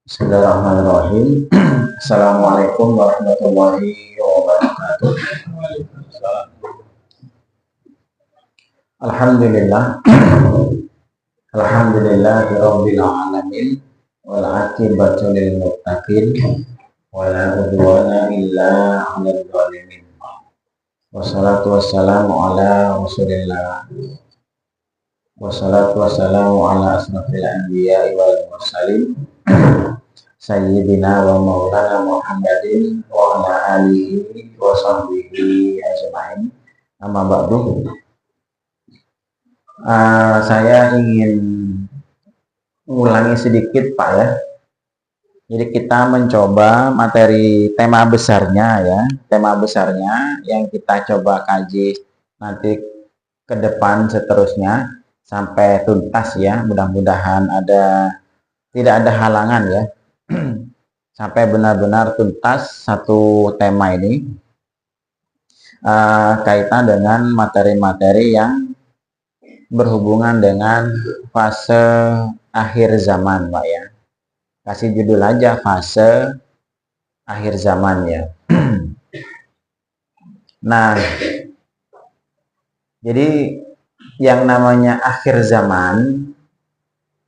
Bismillahirrahmanirrahim. Assalamualaikum warahmatullahi wabarakatuh. Alhamdulillah. Alhamdulillahirabbil alamin wal aqibatu lil muttaqin wala udwana illa 'alal zalimin. Wassalatu wassalamu ala Rasulillah. Wassalatu wassalamu ala asrofil anbiya'i wal mursalin Sayyidina wa maulana Muhammadin wa ala alihi wa sahbihi ajma'in. Amma ba'du. Saya ingin mengulangi sedikit Pak ya. Jadi kita mencoba materi tema besarnya ya. Tema besarnya yang kita coba kaji nanti ke depan seterusnya sampai tuntas ya. Mudah-mudahan tidak ada halangan ya. Sampai benar-benar tuntas satu tema ini kaitan dengan materi-materi yang berhubungan dengan fase akhir zaman Pak ya. Kasih judul aja fase akhir zaman ya. Nah, jadi yang namanya akhir zaman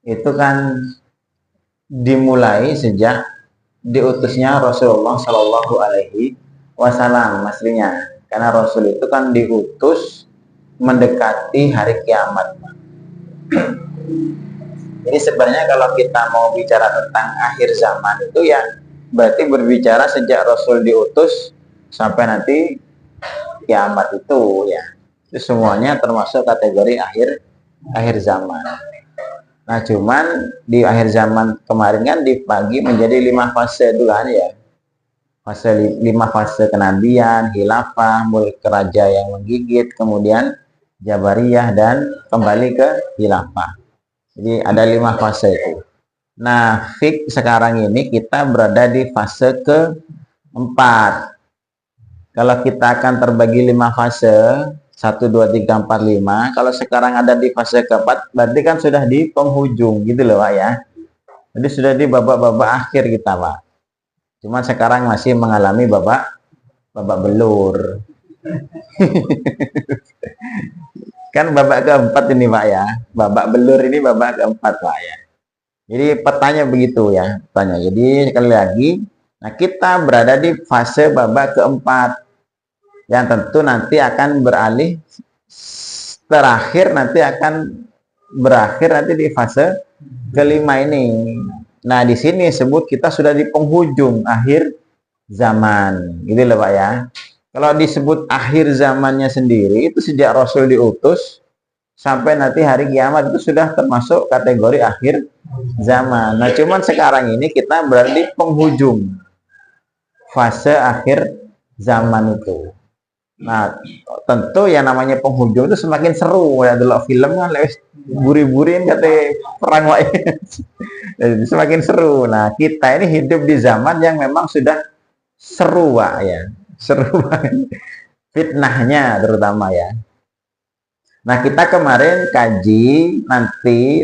itu kan dimulai sejak diutusnya Rasulullah Shallallahu Alaihi Wasallam aslinya, karena Rasul itu kan diutus mendekati hari kiamat. Jadi sebenarnya kalau kita mau bicara tentang akhir zaman itu ya berarti berbicara sejak Rasul diutus sampai nanti kiamat itu ya. Itu semuanya termasuk kategori akhir zaman. Nah cuman di akhir zaman kemarin kan dibagi menjadi 5 fase dulu kan ya. 5 fase kenabian, khilafah, mulk raja yang menggigit, kemudian Jabariyah dan kembali ke khilafah. Jadi ada 5 fase itu. Nah sekarang ini kita berada di fase keempat. Kalau kita akan terbagi 5 fase 1, 2, 3, 4, 5. Kalau sekarang ada di fase keempat, berarti kan sudah di penghujung gitu loh Pak ya. Jadi sudah di babak-babak akhir kita Pak. Cuma sekarang masih mengalami babak belur. Kan babak keempat ini Pak ya. Babak belur ini babak keempat Pak ya. Jadi petanya begitu ya. Petanya. Jadi sekali lagi, nah kita berada di fase babak keempat. Yang tentu nanti akan beralih terakhir nanti akan berakhir nanti di fase kelima ini. Nah di sini sebut kita sudah di penghujung akhir zaman, gitu loh Pak ya. Kalau disebut akhir zamannya sendiri itu sejak Rasul diutus sampai nanti hari kiamat itu sudah termasuk kategori akhir zaman. Nah cuman sekarang ini kita berada di penghujung fase akhir zaman itu. Nah, tentu yang namanya penghujung itu semakin seru ya, dulu film kan buri-burin kata perang wae. Semakin seru. Nah, kita ini hidup di zaman yang memang sudah seru Pak ya. Seru banget. Fitnahnya terutama ya. Nah, kita kemarin kaji nanti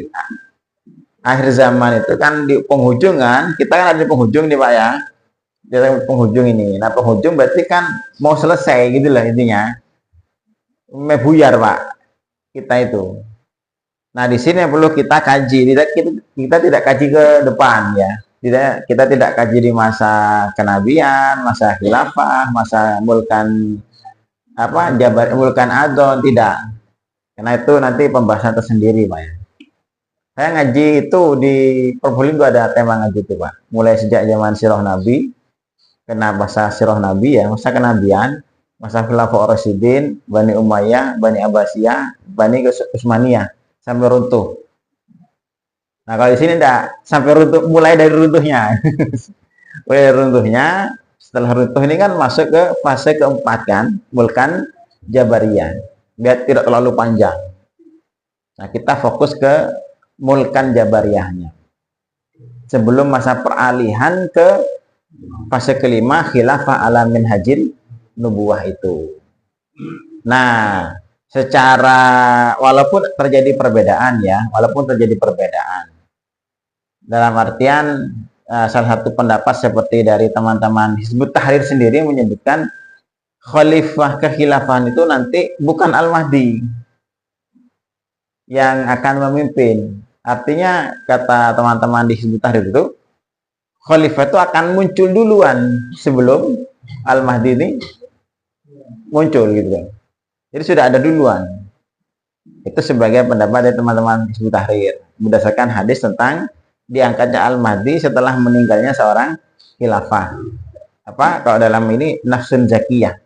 akhir zaman itu kan di penghujung kan. Kita kan ada di penghujung nih Pak ya. Di penghujung ini. Nah penghujung berarti kan mau selesai gitu lah intinya. Buyar Pak kita itu. Nah di sini perlu kita kaji. Kita tidak kaji ke depan ya. Kita tidak kaji di masa kenabian, masa khilafah, masa mulkan mulkan adon, tidak. Karena itu nanti pembahasan tersendiri Pak ya. Saya ngaji itu di Probolinggo ada tema ngaji itu Pak. Mulai sejak zaman Sirah Nabi, kena masa Sirah Nabi ya, masa kenabian, masa Khulafaur Rasyidin, Bani Umayyah, Bani Abbasiyah, Bani Utsmaniyah sampai runtuh. Nah kalau di sini enggak sampai runtuh, mulai dari runtuhnya. Mulai dari runtuhnya, setelah runtuh ini kan masuk ke fase keempat kan, mulkan Jabariyah. Biar tidak terlalu panjang. Nah kita fokus ke mulkan Jabariyahnya. Sebelum masa peralihan ke fase kelima khilafah ala minhajil nubuwah itu. Nah, secara walaupun terjadi perbedaan ya, dalam artian salah satu pendapat seperti dari teman-teman Hizbut Tahrir sendiri menyebutkan khalifah kekhilafahan itu nanti bukan Al-Mahdi yang akan memimpin. Artinya kata teman-teman di Hizbut Tahrir itu khalifah itu akan muncul duluan sebelum Al-Mahdi ini muncul gitu kan. Jadi sudah ada duluan. Itu sebagai pendapat dari teman-teman Hizbut Tahrir berdasarkan hadis tentang diangkatnya Al-Mahdi setelah meninggalnya seorang khilafah. Apa kalau dalam ini nafsun zakiyah.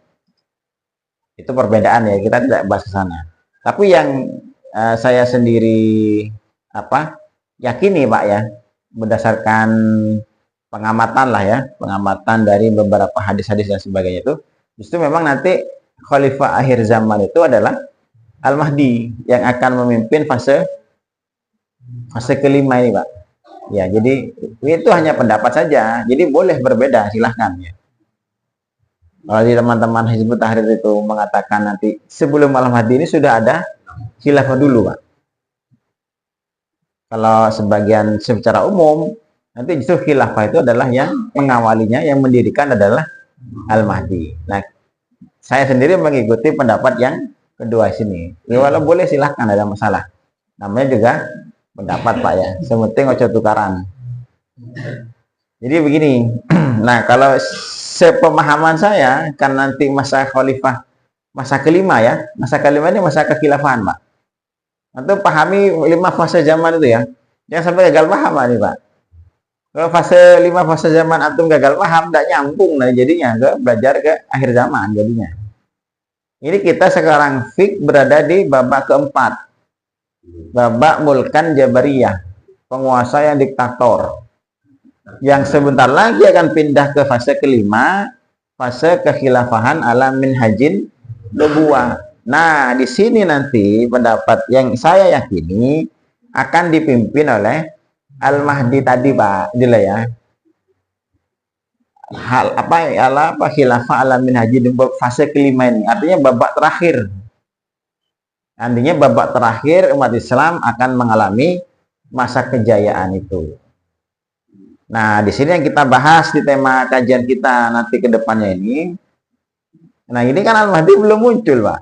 Itu perbedaan ya, kita tidak bahas ke sana. Tapi yang saya sendiri yakini Pak ya, berdasarkan pengamatan lah ya, pengamatan dari beberapa hadis-hadis dan sebagainya itu, justru memang nanti khalifah akhir zaman itu adalah Al-Mahdi yang akan memimpin fase kelima ini Pak. Ya, jadi itu hanya pendapat saja. Jadi boleh berbeda, silahkan ya. Kalau di teman-teman Hizbut Tahrir itu mengatakan nanti sebelum Al-Mahdi ini sudah ada khilafah dulu Pak. Kalau sebagian secara umum nanti justru khilafah itu adalah yang mengawalinya, yang mendirikan adalah Al-Mahdi. Nah, saya sendiri mengikuti pendapat yang kedua sini. Ya, walau boleh silahkan, ada masalah. Namanya juga pendapat Pak ya. Sementing ojo tukaran. Jadi begini. Nah, kalau sepemahaman saya kan nanti masa khalifah masa kelima ya. Masa kelima ini masa kekhilafahan Pak. Antum pahami 5 fase zaman itu ya. Jangan sampai gagal paham nih Pak. Kalau fase 5 fase zaman antum gagal paham, tidak nyambung nah jadinya ke belajar ke akhir zaman jadinya. Ini kita sekarang fik berada di babak keempat. Babak mulkan Jabariyah, penguasa yang diktator. Yang sebentar lagi akan pindah ke fase kelima, fase kekhilafahan ala minhajin nubuwah. Nah, di sini nanti pendapat yang saya yakini akan dipimpin oleh Al-Mahdi tadi Pak, inilah ya. Hal apa khilafah ala minhajin fase kelima ini, artinya babak terakhir. Artinya babak terakhir umat Islam akan mengalami masa kejayaan itu. Nah, di sini yang kita bahas di tema kajian kita nanti ke depannya ini. Nah, ini kan Al-Mahdi belum muncul, Pak.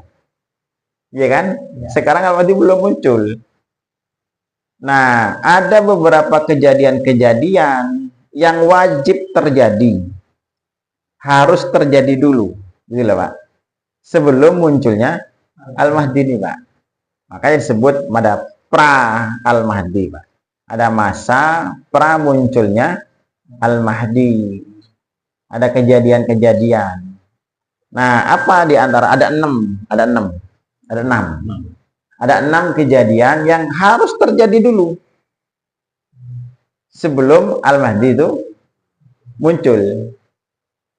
Iya kan? Ya. Sekarang Al-Mahdi belum muncul. Nah, ada beberapa kejadian-kejadian yang wajib terjadi. Harus terjadi dulu. Gitu loh, Pak. Sebelum munculnya Al-Mahdi ini, Pak. Makanya disebut mada pra Al-Mahdi, Pak. Ada masa pra munculnya Al-Mahdi. Ada kejadian-kejadian. Nah, apa di antara ada 6. Ada 6 kejadian yang harus terjadi dulu sebelum Al-Mahdi itu muncul.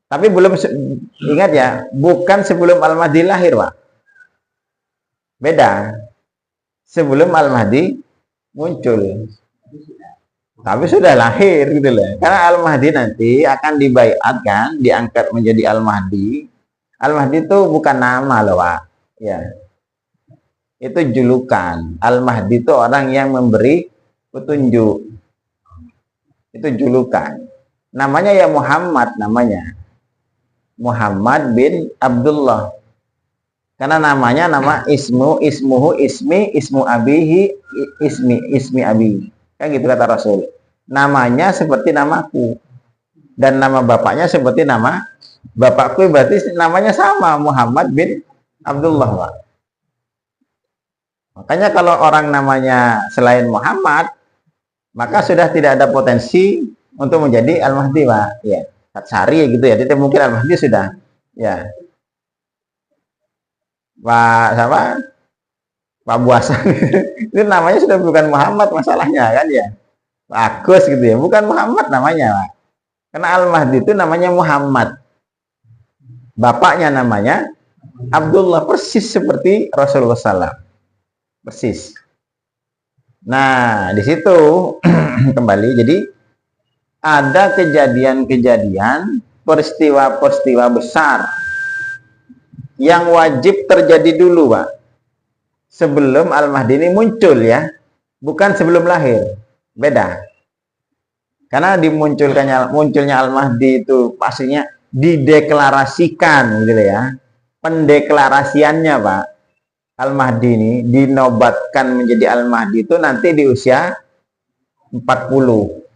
Tapi belum, ingat ya, bukan sebelum Al-Mahdi lahir, Pak. Beda. Sebelum Al-Mahdi muncul. Tapi sudah lahir gitu loh. Karena Al-Mahdi nanti akan dibaiat kan, diangkat menjadi Al-Mahdi. Al-Mahdi itu bukan nama loh, Pak. Ya. Itu julukan. Al-Mahdi itu orang yang memberi petunjuk. Itu julukan. Namanya ya Muhammad namanya. Muhammad bin Abdullah. Karena namanya nama ismuhu ismu abihi ismi abi. Kan gitu kata Rasul. Namanya seperti namaku. Dan nama bapaknya seperti nama bapakku, berarti namanya sama, Muhammad bin Abdullah, Pak. Makanya kalau orang namanya selain Muhammad, maka sudah tidak ada potensi untuk menjadi Al-Mahdi, Pak. Ya, Sari gitu ya. Jadi mungkin Al-Mahdi sudah ya. Pak siapa? Pak Buasan. Itu namanya sudah bukan Muhammad masalahnya kan ya. Pak Agus gitu ya. Bukan Muhammad namanya, Pak. Karena Al-Mahdi itu namanya Muhammad. Bapaknya namanya Abdullah, persis seperti Rasulullah SAW. Persis. Nah, di situ kembali. Jadi ada kejadian-kejadian, peristiwa-peristiwa besar yang wajib terjadi dulu, Pak. Sebelum Al-Mahdi ini muncul ya. Bukan sebelum lahir. Beda. Karena munculnya Al-Mahdi itu pastinya dideklarasikan gitu ya. Pendeklarasiannya Pak, Al-Mahdi ini dinobatkan menjadi Al-Mahdi itu nanti di usia 40.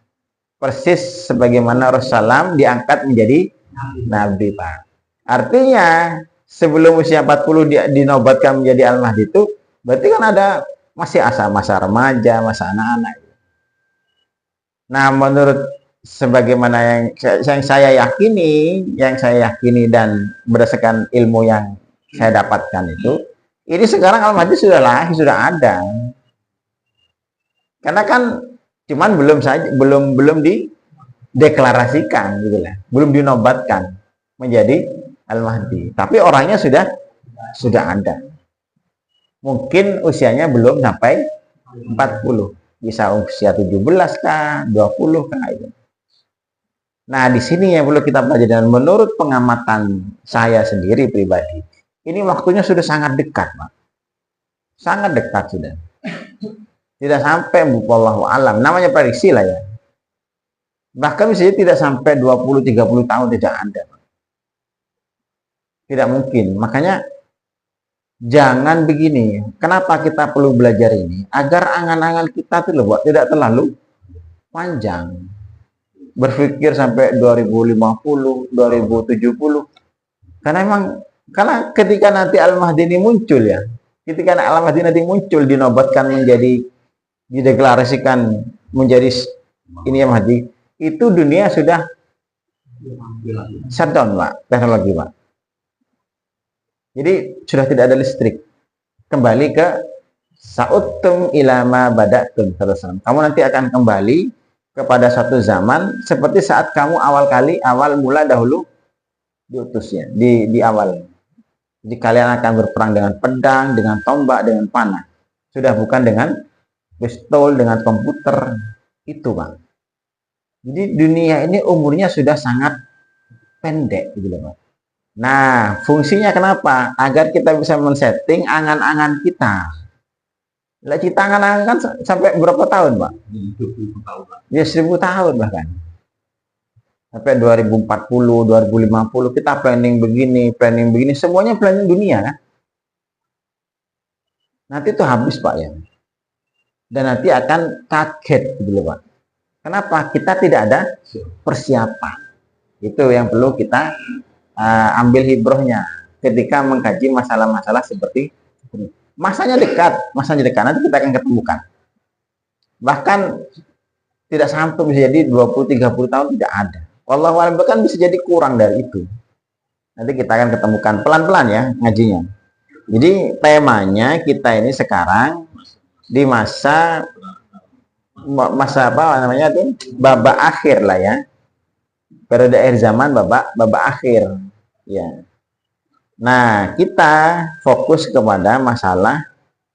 Persis sebagaimana Rasulullah diangkat menjadi Nabi Pak. Artinya sebelum usia 40 dinobatkan menjadi Al-Mahdi itu berarti kan ada masih masa remaja, masa anak-anak. Nah, menurut sebagaimana yang saya yakini dan berdasarkan ilmu yang saya dapatkan itu, ini sekarang Al-Mahdi sudah lahir, sudah ada. Karena kan cuman belum dideklarasikan gitu lah, belum dinobatkan menjadi Al-Mahdi. Tapi orangnya sudah ada. Mungkin usianya belum sampai 40. Bisa usia 17 kah, 20 kah itu. Nah, di sini yang perlu kita pelajari, dan menurut pengamatan saya sendiri pribadi, ini waktunya sudah sangat dekat, Pak. Sangat dekat sudah. Tidak sampai wallahu alam, namanya prediksi lah ya. Bahkan bisa tidak sampai 20-30 tahun tidak ada, Pak. Tidak mungkin. Makanya jangan begini. Kenapa kita perlu belajar ini? Agar angan-angan kita itu loh, tidak terlalu panjang. Berpikir sampai 2050, 2070. Karena ketika nanti Al-Mahdi ini muncul ya. Ketika Al-Mahdi nanti muncul, dinobatkan menjadi, dideklarasikan menjadi ini ya Mahdi, itu dunia sudah shutdown Pak, teknologi Pak. Jadi sudah tidak ada listrik. Kembali ke sa'utum ilama badatum terus. Kamu nanti akan kembali kepada suatu zaman seperti saat kamu awal mula dahulu diutusnya di awal. Jadi kalian akan berperang dengan pedang, dengan tombak, dengan panah. Sudah bukan dengan pistol, dengan komputer. Itu Pak. Jadi dunia ini umurnya sudah sangat pendek gitu Pak. Nah, fungsinya kenapa? Agar kita bisa men-setting angan-angan kita. Lah kita angan-angan kan sampai berapa tahun, Pak? 1000 tahun. Ya 1000 tahun bahkan. Sampai 2040, 2050 kita planning begini, semuanya planning dunia kan? Nanti itu habis, Pak ya. Dan nanti akan kaget gitu loh, Pak. Kenapa? Kita tidak ada persiapan. Itu yang perlu kita ambil hibrohnya ketika mengkaji masalah-masalah seperti ini. Masanya dekat, nanti kita akan ketemukan. Bahkan tidak sampai bisa jadi 20-30 tahun tidak ada. Wallahu a'lam, bahkan bisa jadi kurang dari itu. Nanti kita akan ketemukan pelan-pelan ya ngajinya. Jadi temanya kita ini sekarang di masa apa namanya tuh? Babak akhir lah ya. Periode akhir zaman, babak akhir. Ya. Nah, kita fokus kepada masalah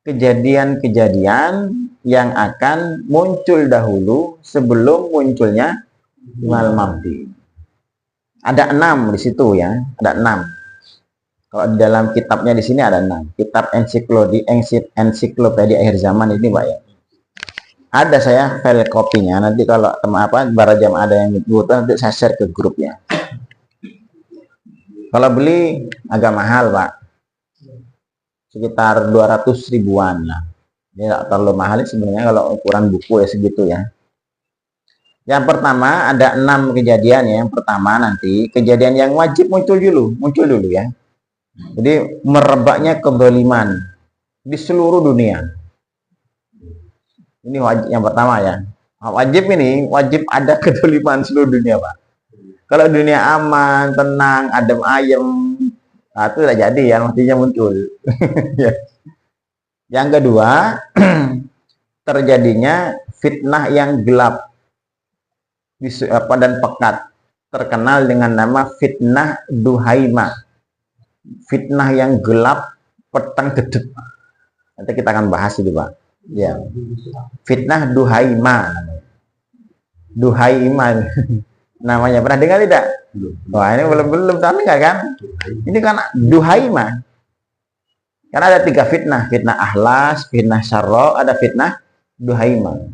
kejadian-kejadian yang akan muncul dahulu sebelum munculnya Al-Mahdi. Ada 6 di situ ya, ada 6. Kalau di dalam kitabnya di sini ada 6. Kitab ensiklopedia akhir zaman ini, Pak ya. Ada saya file kopinya. Nanti kalau para jamaah ada yang butuh, nanti saya share ke grupnya. Kalau beli agak mahal, Pak. Sekitar 200 ribuan lah. Ini tidak terlalu mahal sebenarnya kalau ukuran buku ya segitu ya. Yang pertama ada 6 kejadian ya. Yang pertama nanti kejadian yang wajib muncul dulu ya. Jadi merebaknya kezaliman di seluruh dunia. Ini wajib yang pertama ya. Wajib ada kezaliman seluruh dunia, Pak. Kalau dunia aman, tenang, adem ayem, nah itu tidak jadi ya, mestinya muncul. Yang kedua, terjadinya fitnah yang gelap dan pekat, terkenal dengan nama fitnah Duhaimah. Fitnah yang gelap, petang dedet. Nanti kita akan bahas itu, Pak. Ya. Fitnah Duhaimah. Duhaimah. Namanya pernah dengar tidak? Wah, ini belum tahu enggak kan? Ini kan Duhaimah. Karena ada 3 fitnah, fitnah ahlas, fitnah syarra, ada fitnah Duhaimah.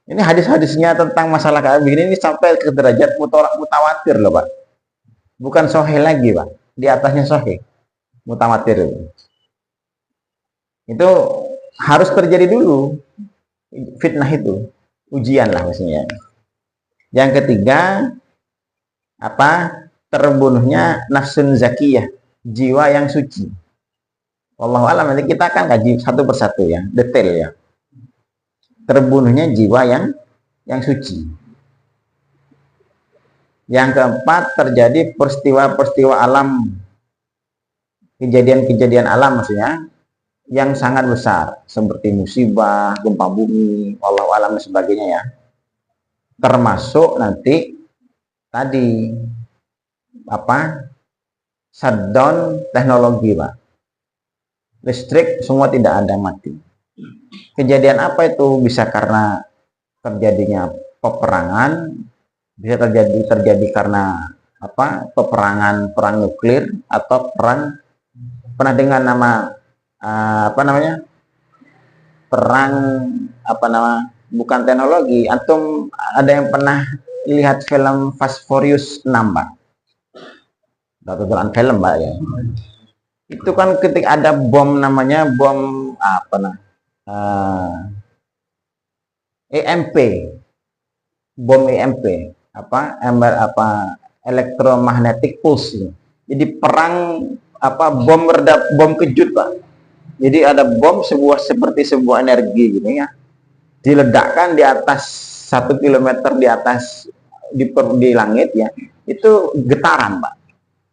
Ini hadis-hadisnya tentang masalah kayak begini ini sampai ke derajat mutawatir loh Pak. Bukan sahih lagi Pak. Di atasnya sahih. Mutawatir itu. Itu harus terjadi dulu fitnah itu. Ujian lah maksudnya. Yang ketiga, apa? Terbunuhnya nafsun zakiyah, jiwa yang suci. Wallahu a'lam, nanti kita akan kaji satu persatu ya, detail ya. Terbunuhnya jiwa yang suci. Yang keempat, terjadi peristiwa-peristiwa alam, kejadian-kejadian alam maksudnya, yang sangat besar, seperti musibah, gempa bumi, wallahu a'lam dan sebagainya ya. Termasuk nanti tadi apa? Shutdown teknologi, Pak. Listrik semua tidak ada, mati. Kejadian apa itu? Bisa karena terjadinya peperangan, bisa terjadi karena apa? Perang nuklir atau pernah dengar nama apa namanya? Perang apa nama? Bukan teknologi. Antum ada yang pernah lihat film Fast Furious 6, Pak? Tontonan film, Pak ya. Itu kan ketika ada bom namanya bom apa nah? EMP. Bom EMP, apa electromagnetic pulse. Jadi perang apa bom kejut, Pak. Jadi ada bom seperti sebuah energi gini ya. Diledakkan di atas 1 kilometer di atas di langit ya. Itu getaran, Pak.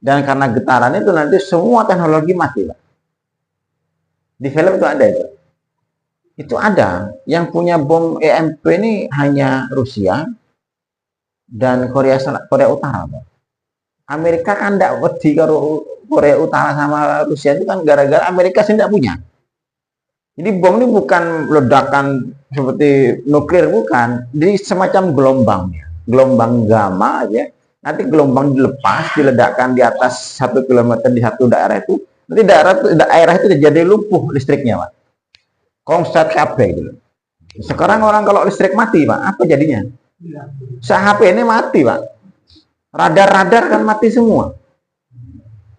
Dan karena getaran itu nanti semua teknologi mati, Pak. Di film itu ada itu. Itu ada. Yang punya bom EMP ini hanya Rusia dan Korea Utara, Pak. Amerika kan tidak wedi kalau Korea Utara sama Rusia itu kan gara-gara Amerika sendiri tidak punya. Jadi bom ini bukan ledakan seperti nuklir, bukan. Jadi semacam gelombang, gelombang gamma aja. Nanti gelombang dilepas, diledakkan di atas 1 kilometer di satu daerah itu. Nanti daerah itu jadi lumpuh listriknya, Pak. Konslet KB gitu. Sekarang orang kalau listrik mati, Pak, apa jadinya? HP ini mati, Pak. Radar-radar kan mati semua.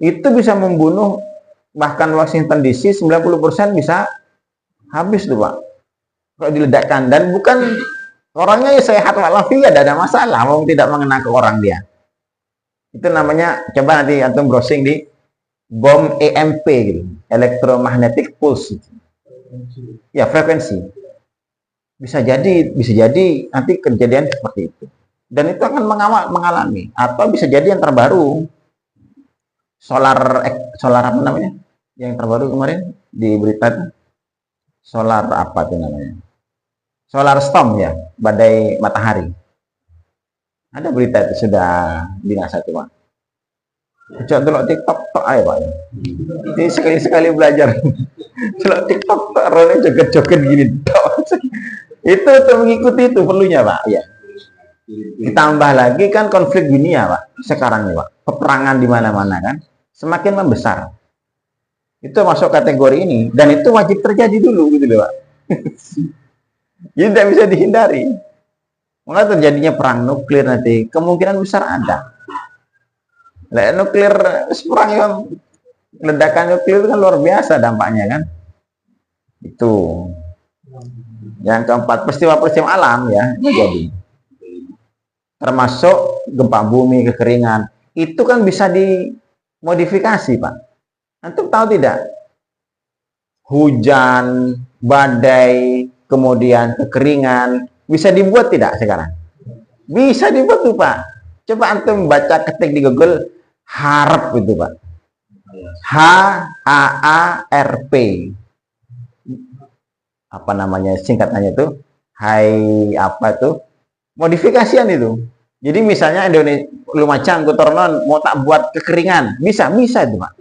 Itu bisa membunuh, bahkan Washington DC 90% bisa habis tuh, Pak. Kalau diledakkan. Dan bukan orangnya ya sehat walafiat, tidak ada masalah, mau tidak mengenai ke orang dia. Itu namanya, coba nanti antum browsing di bom EMP gitu, electromagnetic pulse. Ya, frekuensi. Bisa jadi nanti kejadian seperti itu. Dan itu akan mengalami. Atau bisa jadi yang terbaru, solar apa namanya? Yang terbaru kemarin di berita itu, solar apa itu namanya? Solar storm ya, badai matahari. Ada berita itu sudah binasa tuh, Pak. Coba dulu TikTok tok aja, Pak. Ini sekali-sekali belajar. Coba TikTok tok rone joget-joget gini tok. Itu untuk mengikuti itu perlunya, Pak. Ya. Ditambah lagi kan konflik dunia, Pak. Sekarang nih, Pak. Peperangan di mana-mana kan semakin membesar. Itu masuk kategori ini dan itu wajib terjadi dulu gitu loh, Pak. Jadi tidak bisa dihindari. Maka terjadinya perang nuklir nanti kemungkinan besar ada. Nuklir, perang yang ledakan nuklir itu kan luar biasa dampaknya kan. Itu. Yang keempat, peristiwa-peristiwa alam ya terjadi. Termasuk gempa bumi, kekeringan. Itu kan bisa dimodifikasi, Pak. Antum tahu tidak? Hujan, badai, kemudian kekeringan bisa dibuat tidak sekarang? Bisa dibuat tuh, Pak. Coba antum baca ketik di Google HAARP itu, Pak. HAARP. Apa namanya singkatannya itu? Hai apa tuh? Modifikasian itu. Jadi misalnya Indonesia Lumajang Kutornon mau tak buat kekeringan, bisa itu, Pak.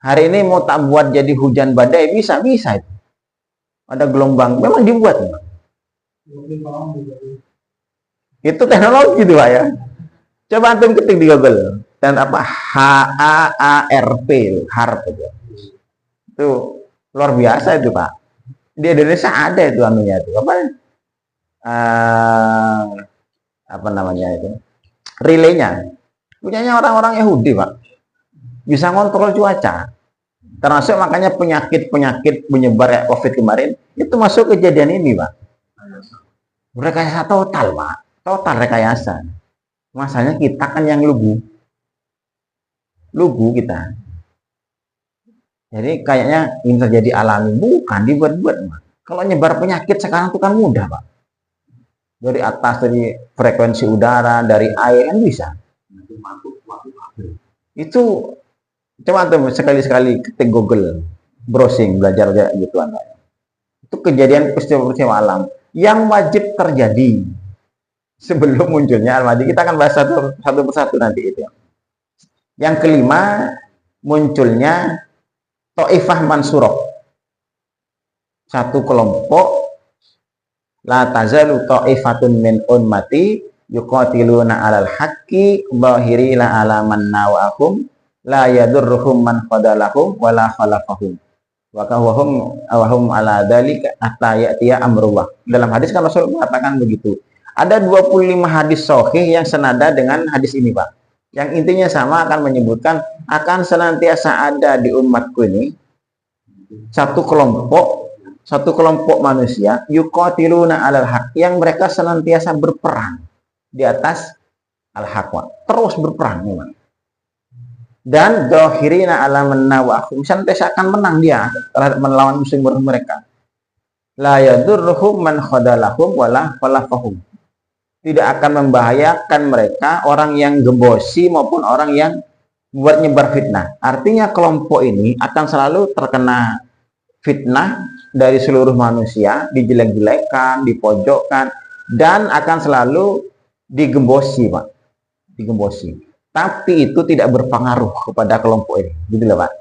Hari ini mau tak buat jadi hujan badai, bisa itu. Ada gelombang, memang dibuat, Pak. Itu teknologi itu, Pak ya. Coba antum ketik di Google dan apa HAARP, HARP itu luar biasa itu, Pak. Di Indonesia ada itu anunya itu apa? uh, apa namanya itu, relaynya punyanya orang-orang Yahudi, Pak. Bisa ngontrol cuaca. Termasuk makanya penyakit menyebar kayak COVID kemarin, itu masuk kejadian ini, Pak. Rekayasa total, Pak. Total rekayasa. Masalahnya kita kan yang lugu kita. Jadi kayaknya ini terjadi alami, bukan dibuat-buat, Pak. Kalau nyebar penyakit sekarang itu kan mudah, Pak. Dari atas, dari frekuensi udara, dari air kan bisa. Itu coba tuh sekali-sekali ketik Google, browsing, belajar gituan. Itu kejadian peristiwa alam yang wajib terjadi sebelum munculnya Al-Mahdi. Kita akan bahas satu persatu nanti itu. Yang kelima, munculnya Taifah Mansurah. Satu kelompok, la tazalu ta'ifatun min ummati yuqatiluna 'alal haqqi zahirina 'ala man nawahum la yadurruhum man qadalahum wala khalafahum wa kahum ala dzalika hatta ya'tiya amrullah. Dalam hadis kan Rasul mengatakan begitu. Ada 25 hadis sahih yang senada dengan hadis ini, Pak. Yang intinya sama, akan menyebutkan akan senantiasa ada di umatku ini satu kelompok manusia yuqatiluna 'alal haq, yang mereka senantiasa berperang di atas al-haq, terus berperang memang. Dan zahirina 'ala man nawahum, senantiasa akan menang dia terhadap melawan musuh mereka. La yadurruhum man khadalahum wala khalafahum, tidak akan membahayakan mereka orang yang gembosi maupun orang yang buat nyebar fitnah. Artinya kelompok ini akan selalu terkena fitnah dari seluruh manusia, dijelek-jelekan, dipojokkan, dan akan selalu digembosi, Pak. Digembosi. Tapi itu tidak berpengaruh kepada kelompok ini. Gitu loh, Pak.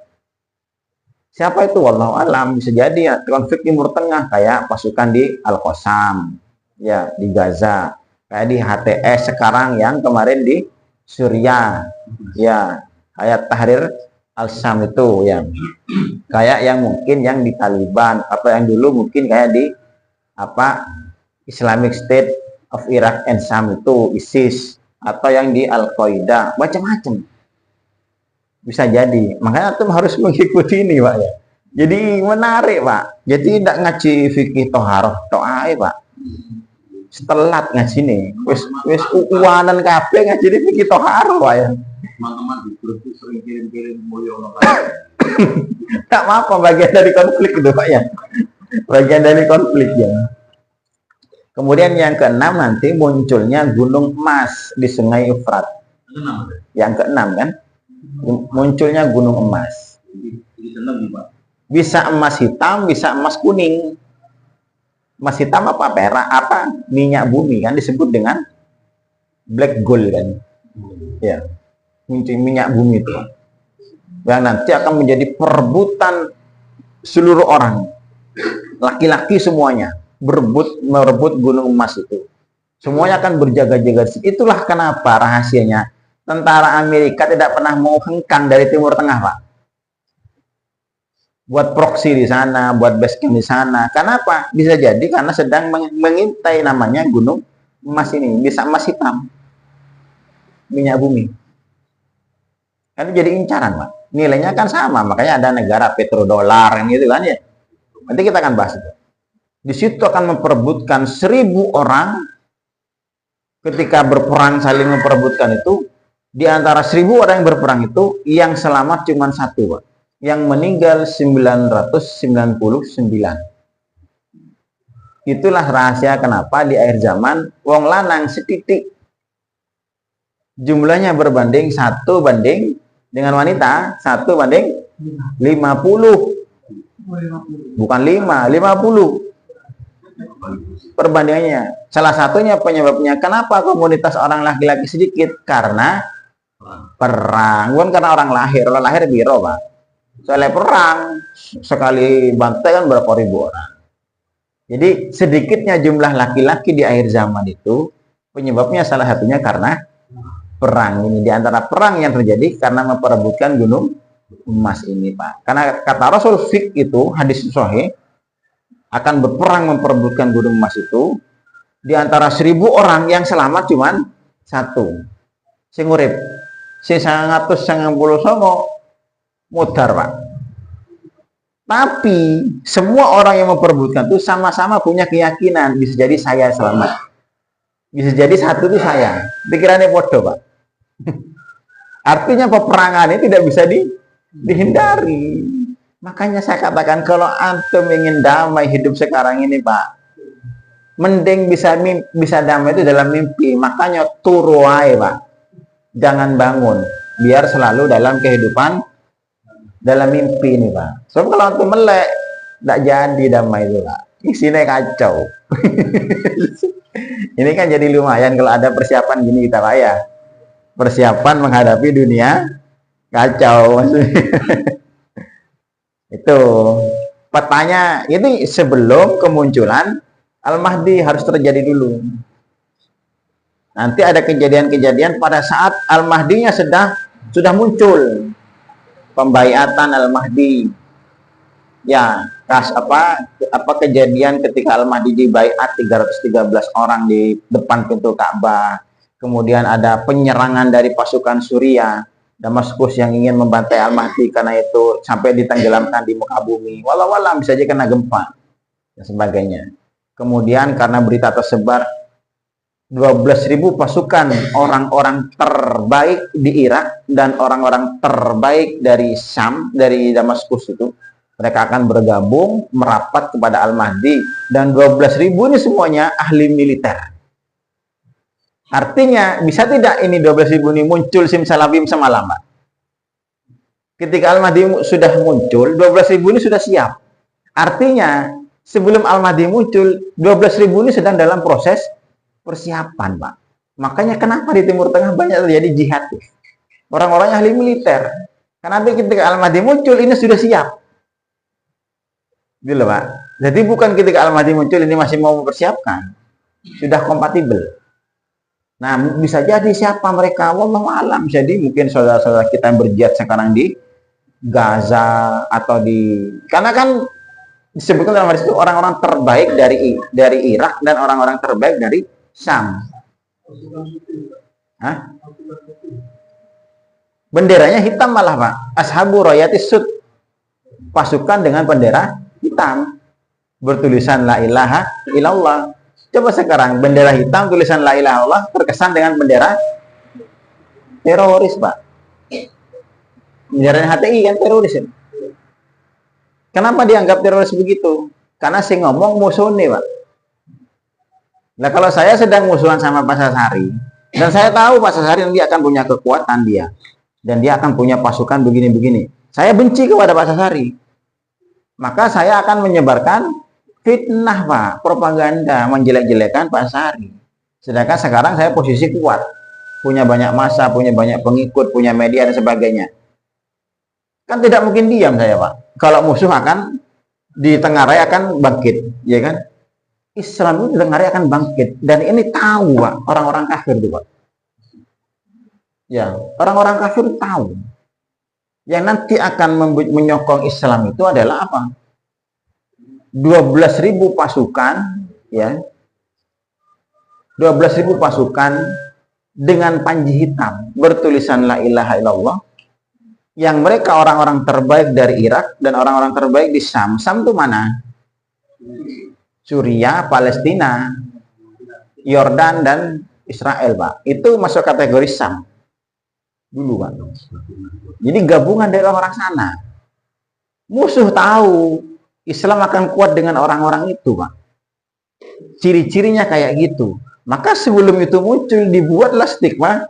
Siapa itu? Wallahu alam. Bisa jadi ya konflik Timur Tengah kayak pasukan di Al-Qassam, ya, di Gaza, kayak di HTS sekarang, yang kemarin di Suriah, ya, kayak Tahrir Al-Syam itu, yang kayak yang mungkin yang di Taliban, atau yang dulu mungkin kayak di Islamic State of Iraq and Syam itu, ISIS, atau yang di Al-Qaeda, macam-macam. Bisa jadi. Makanya tuh harus mengikuti ini, Pak, ya. Jadi menarik, Pak. Jadi tidak ngaji fikih toharoh to'ai, Pak. Setelat ngaji nih. Wis uwanan kabeh ngaji fikih toharoh, Pak, ya. Teman-teman di grup itu sering kirim-kirim mulyono. Tak apa, bagian dari konflik itu, Pak, ya. Bagian dari konflik, ya. Kemudian yang keenam nanti munculnya gunung emas di Sungai Efrat. Yang keenam kan, munculnya gunung emas. Bisa emas hitam, bisa emas kuning. Emas hitam apa? Perak, apa? Minyak bumi kan disebut dengan black gold kan. Ya, minyak bumi itu. Yang nanti akan menjadi perebutan seluruh orang. Laki-laki semuanya merebut gunung emas itu. Semuanya akan berjaga-jaga. Itulah kenapa rahasianya tentara Amerika tidak pernah mau hengkang dari Timur Tengah, Pak. Buat proksi di sana, buat base camp di sana. Kenapa? Bisa jadi karena sedang mengintai namanya gunung emas ini. Bisa emas hitam, minyak bumi. Kan jadi incaran, Pak. Nilainya kan sama, makanya ada negara petrodolar yang gitu kan, ya. Nanti kita akan bahas itu. Di situ akan memperebutkan 1000 orang. Ketika berperang saling memperebutkan itu, di antara 1000 orang yang berperang itu, yang selamat cuma 1, Pak. Yang meninggal 999. Itulah rahasia kenapa di akhir zaman wong lanang setitik jumlahnya berbanding 1 banding dengan wanita 1 banding 50. Bukan 5, 50 perbandingannya. Salah satunya penyebabnya kenapa komunitas orang laki-laki sedikit, karena perang. Bukan karena orang lahir biro, Pak. Soalnya perang, sekali bantai kan berapa ribu orang. Jadi sedikitnya jumlah laki-laki di akhir zaman itu penyebabnya salah satunya karena perang ini. Di antara perang yang terjadi karena memperebutkan gunung emas ini, Pak. Karena kata Rasul itu hadis sahih, akan berperang memperebutkan gunung emas itu Di antara 1.000 orang yang selamat cuman satu. Sing urip. Sing 999 mudar, Pak. Tapi semua orang yang memperebutkan itu sama-sama punya keyakinan bisa jadi saya selamat. Bisa jadi satu itu saya. Pikirannya bodoh, Pak. Artinya peperangan ini tidak bisa dihindari. Makanya saya katakan kalau antum ingin damai hidup sekarang ini, Pak, mending bisa damai itu dalam mimpi. Makanya turu aja, Pak. Jangan bangun. Biar selalu dalam kehidupan dalam mimpi ini, Pak. Soalnya kalau antum melek, tidak jadi damai itu, Pak. Isinya kacau. Ini kan jadi lumayan kalau ada persiapan gini kita, Pak, ya. Persiapan menghadapi dunia kacau maksudnya. Itu petanya ini sebelum kemunculan Al-Mahdi harus terjadi dulu. Nanti ada kejadian-kejadian pada saat Al-Mahdinya sudah muncul. Pembaiatan Al-Mahdi. Ya, apa kejadian ketika Al-Mahdi dibaiat 313 orang di depan pintu Ka'bah. Kemudian ada penyerangan dari pasukan Suriah, Damaskus yang ingin membantai Al-Mahdi karena itu sampai ditenggelamkan di muka bumi. Walau-walau bisa aja kena gempa dan sebagainya. Kemudian karena berita tersebar 12.000 pasukan orang-orang terbaik di Irak dan orang-orang terbaik dari Syam, dari Damaskus itu, mereka akan bergabung merapat kepada Al-Mahdi dan 12.000 ini semuanya ahli militer. Artinya, bisa tidak ini 12.000 ini muncul simsalabim semalam, Pak? Ketika Al-Mahdi sudah muncul, 12.000 ini sudah siap. Artinya, sebelum Al-Mahdi muncul, 12.000 ini sedang dalam proses persiapan, Pak. Makanya kenapa di Timur Tengah banyak terjadi jihad? Orang-orang ahli militer. Karena nanti ketika Al-Mahdi muncul, ini sudah siap. Gitu, Pak. Jadi bukan ketika Al-Mahdi muncul, ini masih mau mempersiapkan. Sudah kompatibel. Nah, bisa jadi siapa mereka? Wallahu alam. Jadi mungkin saudara-saudara kita yang berjihad sekarang di Gaza atau karena kan disebutkan dalam hadis itu orang-orang terbaik dari Irak dan orang-orang terbaik dari Syam. Hah? Benderanya hitam malah, Pak. Ashabu rayatis sud. Pasukan dengan bendera hitam. Bertulisan la ilaha illallah. Coba sekarang bendera hitam tulisan la ilaha illallah terkesan dengan bendera teroris, Pak. Bendera HTI kan teroris. Ya? Kenapa dianggap teroris begitu? Karena si ngomong musuhnya, Pak. Nah, kalau saya sedang musuhan sama Pak Sasari dan saya tahu Pak Sasari nanti akan punya kekuatan dia dan dia akan punya pasukan begini-begini. Saya benci kepada Pak Sasari. Maka saya akan menyebarkan fitnah, Pak, propaganda, menjelek-jelekan Pak Sasari. Sedangkan sekarang saya posisi kuat, punya banyak massa, punya banyak pengikut, punya media dan sebagainya. Kan tidak mungkin diam saya, Pak. Kalau musuh akan di tengah raya akan bangkit, ya kan? Islam itu di tengah raya akan bangkit dan ini tahu, Pak, orang-orang kafir itu, Pak. Ya, orang-orang kafir tahu. Yang nanti akan menyokong Islam itu adalah apa? 12.000 pasukan, ya. 12.000 pasukan dengan panji hitam bertulisan la ilaha illallah, yang mereka orang-orang terbaik dari Irak dan orang-orang terbaik di Syam. Syam itu mana? Suriah, Palestina, Yordan dan Israel, Pak. Itu masuk kategori Syam dulu, Pak. Jadi gabungan dari orang sana. Musuh tahu Islam akan kuat dengan orang-orang itu, Pak. Ciri-cirinya kayak gitu. Maka sebelum itu muncul dibuatlah stigma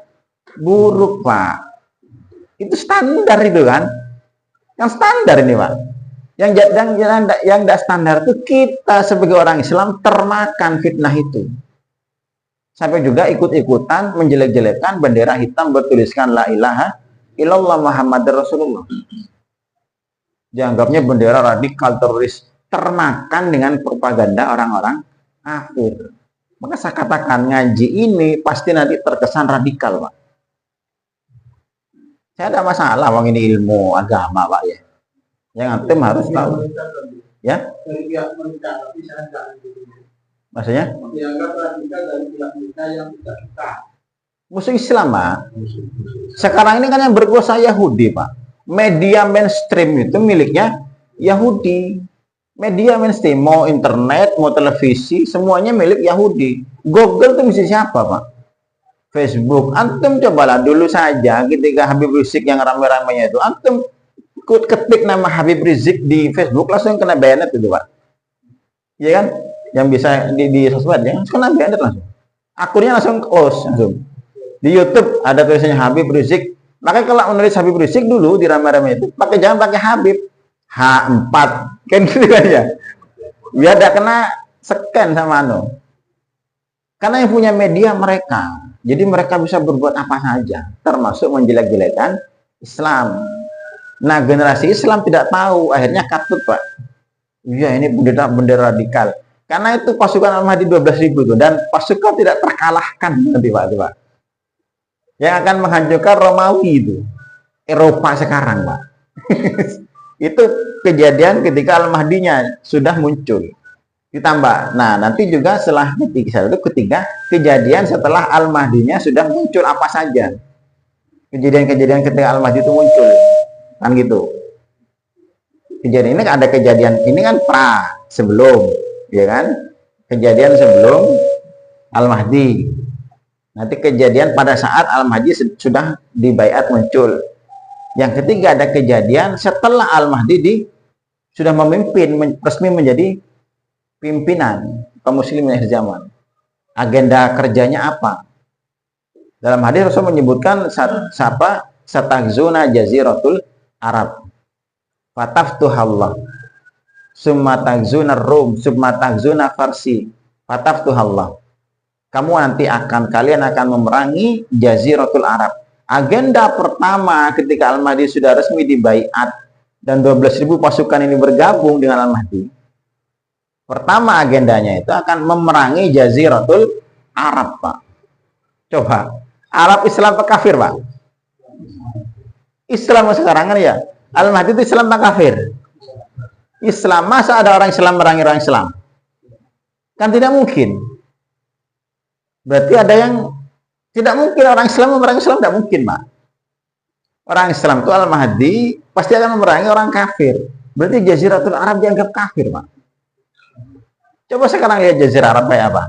buruk, Pak. Itu standar itu kan. Yang standar ini, Pak. Yang tidak standar itu kita sebagai orang Islam termakan fitnah itu. Sampai juga ikut-ikutan menjelek-jelekan bendera hitam bertuliskan la ilaha illallah Muhammadur Rasulullah. Dianggapnya bendera radikal teroris, termakan dengan propaganda orang-orang kafir. Maka saya katakan ngaji ini pasti nanti terkesan radikal, Pak. Saya ada masalah, Bang, ini ilmu agama, Pak, ya. Yang antum harus tahu. Ya. Maksudnya? Dianggap radikal dari pihak mereka yang tidak suka. Musuh Islam, Pak. Sekarang ini kan yang berkuasa Yahudi, Pak. Media mainstream itu miliknya Yahudi. Media mainstream, mau internet, mau televisi, semuanya milik Yahudi. Google itu mesti siapa, Pak? Facebook. Antum cobalah dulu saja ketika Habib Rizik yang ramai-ramainya itu, antum ketik nama Habib Rizik di Facebook langsung kena bayanet itu, Pak. Iya kan? Yang bisa di sosmed ya, kena bayanet langsung. Akunnya langsung close langsung. Di YouTube ada tulisannya Habib Rizik. Makanya kalau menulis Habib Rizik dulu di ramai-ramai itu, jangan pakai Habib H4 kan gitu kan ya. Biar tidak kena scan sama Karena yang punya media mereka. Jadi mereka bisa berbuat apa saja, termasuk menjelek-jelekan Islam. Nah, generasi Islam tidak tahu, akhirnya katut, Pak. Iya, ini bendera radikal. Karena itu pasukan Al-Mahdi 12.000 itu, dan pasukan tidak terkalahkan nanti, Pak. Yang akan menghancurkan Romawi itu. Eropa sekarang, Pak. Itu kejadian ketika Al-Mahdinya sudah muncul. Ditambah, nah nanti juga setelah ketiga kejadian setelah Al-Mahdinya sudah muncul apa saja. Kejadian-kejadian ketika Al-Mahdi itu muncul. Kan gitu. Kejadian ini ada kejadian, ini kan sebelum, ya kan? Kejadian sebelum Al-Mahdi. Nanti kejadian pada saat Al-Mahdi sudah dibaiat muncul. Yang ketiga ada kejadian setelah Al-Mahdi sudah memimpin, resmi menjadi pimpinan kaum muslimin akhir zaman. Agenda kerjanya apa? Dalam hadis Rasul menyebutkan satagzuna jaziratul Arab. Fataftuhallah. Summa tagzuna Rum, summa tagzuna Farsi. Fataftuhallah. Kalian akan memerangi jaziratul Arab. Agenda pertama ketika Al-Mahdi sudah resmi dibaiat dan 12.000 pasukan ini bergabung dengan Al-Mahdi. Pertama agendanya itu akan memerangi jaziratul Arab, Pak. Coba, Arab Islam apa kafir, Pak? Islam sekarang kan ya. Al-Mahdi itu Islam apa kafir? Islam. Masa ada orang Islam merangi orang Islam? Kan tidak mungkin. Berarti ada yang tidak mungkin orang Islam memerangi Islam, tidak mungkin, Pak. Orang Islam itu Al-Mahdi pasti akan memerangi orang kafir. Berarti Jaziratul Arab dianggap kafir, Pak. Coba sekarang lihat Jazirah Arab kayak apa?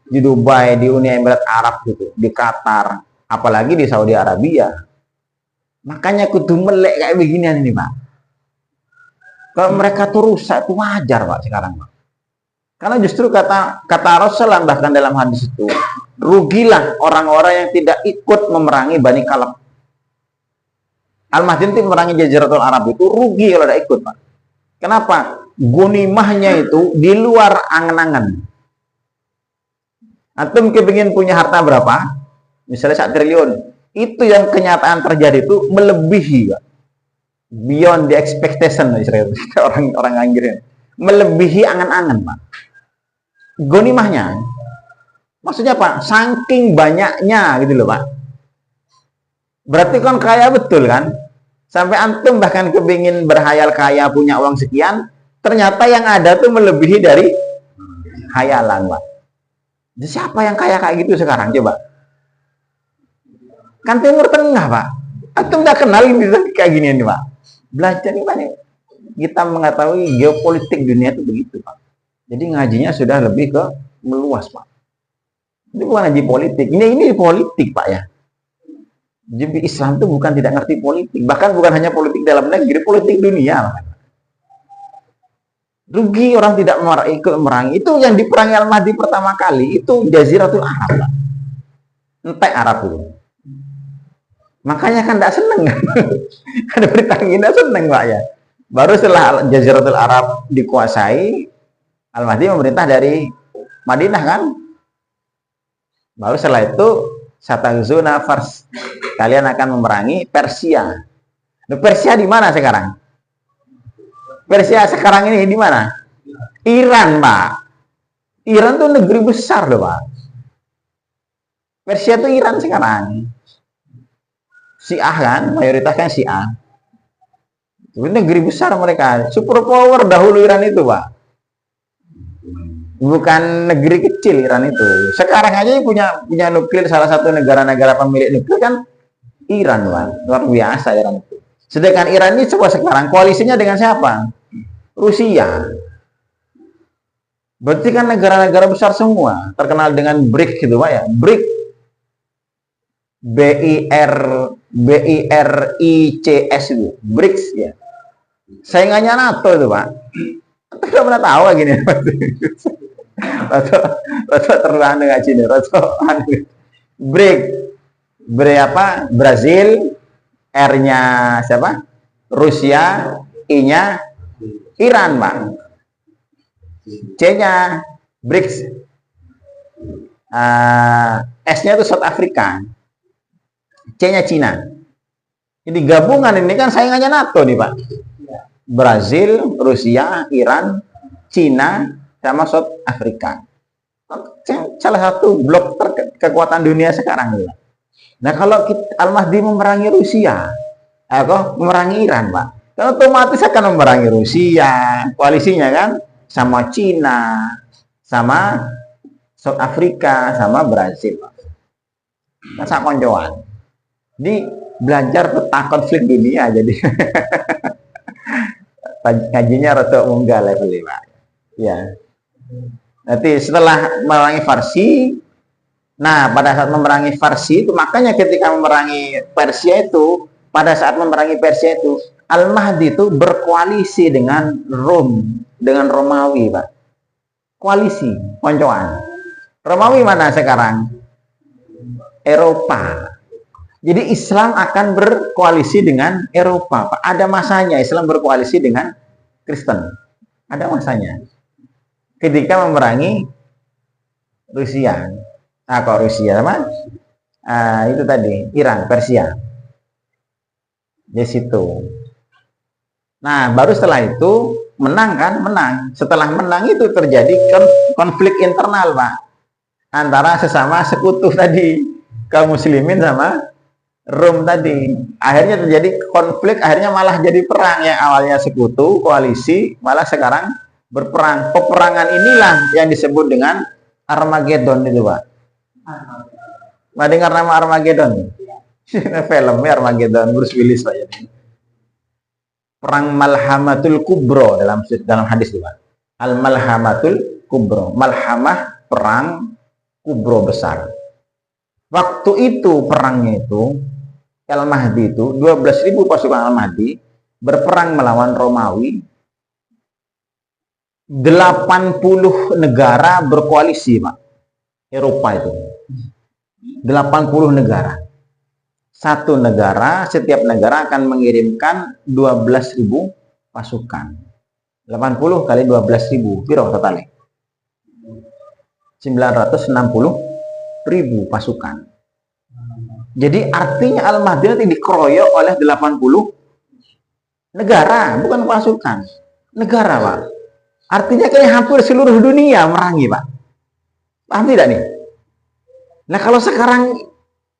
Di Dubai, di Uni Emirat Arab gitu, di Qatar, apalagi di Saudi Arabia. Makanya kudu melek kayak beginian ini, Pak. Kalau mereka tuh rusak itu wajar, Pak, sekarang, Pak. Karena justru kata Rasulullah bahkan dalam hadis itu, rugilah orang-orang yang tidak ikut memerangi Bani Kalab. Al-Mahdi itu memerangi Jaziratul Arab itu rugi kalau tidak ikut, Pak. Kenapa? Gunimahnya itu di luar angan-angan. Antum kepingin punya harta berapa? Misalnya 1 triliun. Itu yang kenyataan terjadi itu melebihi, Pak. Beyond the expectation, orang anggirin. Melebihi angan-angan, Pak. Gonimahnya. Maksudnya Pak, saking banyaknya gitu loh, Pak. Berarti kan kaya betul kan? Sampai antum bahkan kepingin berhayal kaya punya uang sekian, ternyata yang ada tuh melebihi dari hayalan, Pak. Jadi siapa yang kaya kayak gitu sekarang coba? Kan Timur Tengah, Pak. Antum nggak kenal ini kayak gini nih, Pak. Belajar nih, Pak. Kita mengetahui geopolitik dunia itu begitu, Pak. Jadi ngajinya sudah lebih ke meluas, Pak. Ini bukan ngaji politik. Ini politik, Pak ya. Jadi Islam itu bukan tidak ngerti politik. Bahkan bukan hanya politik dalam negeri, politik dunia, Pak. Rugi orang tidak ikut memerangi. Itu yang diperangi Al-Mahdi pertama kali itu Jaziratul Arab, Pak. Entek Arab itu. Makanya kan tidak seneng kan? Ada berita gini tidak seneng, Pak ya. Baru setelah Jaziratul Arab dikuasai, Al-Mahdi memerintah dari Madinah kan. Baru setelah itu Satagzuna Fars, kalian akan memerangi Persia. Persia di mana sekarang? Persia sekarang ini di mana? Iran, Pak. Iran tuh negeri besar loh, Pak. Persia tuh Iran sekarang. Syiah kan, mayoritas kan Syiah. Itu negeri besar mereka. Superpower dahulu Iran itu, Pak. Bukan negeri kecil Iran itu. Sekarang aja punya nuklir, salah satu negara-negara pemilik nuklir kan Iran, Pak. Luar biasa Iran itu. Sedangkan Iran ini coba sekarang koalisinya dengan siapa? Rusia. Berarti kan negara-negara besar semua, terkenal dengan BRIC gitu, Pak ya. BRIC, BIRICS itu, BRICS ya. Saingannya NATO itu, Pak. Kita tidak pernah tahu gini. Atau terlalu ngaji nih, BRIC, apa? Brazil, R-nya siapa? Rusia, I-nya Iran, Pak. C-nya BRICS, S-nya itu South Africa, C-nya Cina. Jadi gabungan ini kan saingannya NATO nih, Pak. Brazil, Rusia, Iran, Cina, sama South Africa. Salah satu blok kekuatan dunia sekarang. Nah, kalau Al-Mahdi memerangi Rusia, memerangi Iran, Pak, kan otomatis akan memerangi Rusia, koalisinya kan, sama Cina, sama South Africa, sama Brazil, Pak. Masa koncoan. Jadi belajar peta konflik dunia jadi ngajinya rada munggah level 5. Ya. Nanti setelah memerangi Farsi, nah pada saat memerangi Farsi itu, makanya ketika memerangi Persia itu, pada saat memerangi Persia itu, Al-Mahdi itu berkoalisi dengan Rom, dengan Romawi, Pak. Koalisi, koncoan. Romawi mana sekarang? Eropa. Jadi Islam akan berkoalisi dengan Eropa, Pak. Ada masanya Islam berkoalisi dengan Kristen. Ada masanya. Ketika memerangi Rusia. Nah, kok Rusia sama? Itu tadi, Iran, Persia. Di situ. Nah, baru setelah itu menang kan? Menang. Setelah menang itu terjadi konflik internal, Pak. Antara sesama sekutu tadi, kaum muslimin sama Rom tadi. Akhirnya terjadi konflik, akhirnya malah jadi perang. Yang awalnya sekutu, koalisi, malah sekarang berperang. Peperangan inilah yang disebut dengan Armageddon itu, Pak. Pernah dengar nama Armageddon? Filmnya Armageddon, Bruce Willis, Pak. Perang Malhamatul Kubro dalam hadis itu, Pak. Al-Malhamatul Kubro. Malhamah, perang, Kubro besar. Waktu itu perangnya itu Al-Mahdi itu 12.000 pasukan Al-Mahdi berperang melawan Romawi. 80 negara berkoalisi, Pak. Eropa itu 80 negara. Satu negara, setiap negara akan mengirimkan 12.000 pasukan. 80 kali 12.000, piro totalnya? 960.000 pasukan. Jadi artinya Al-Mahdi nanti dikeroyok oleh 80 negara, bukan pasukan. Negara, Pak. Artinya kayak hampir seluruh dunia merangi, Pak. Paham tidak nih? Nah, kalau sekarang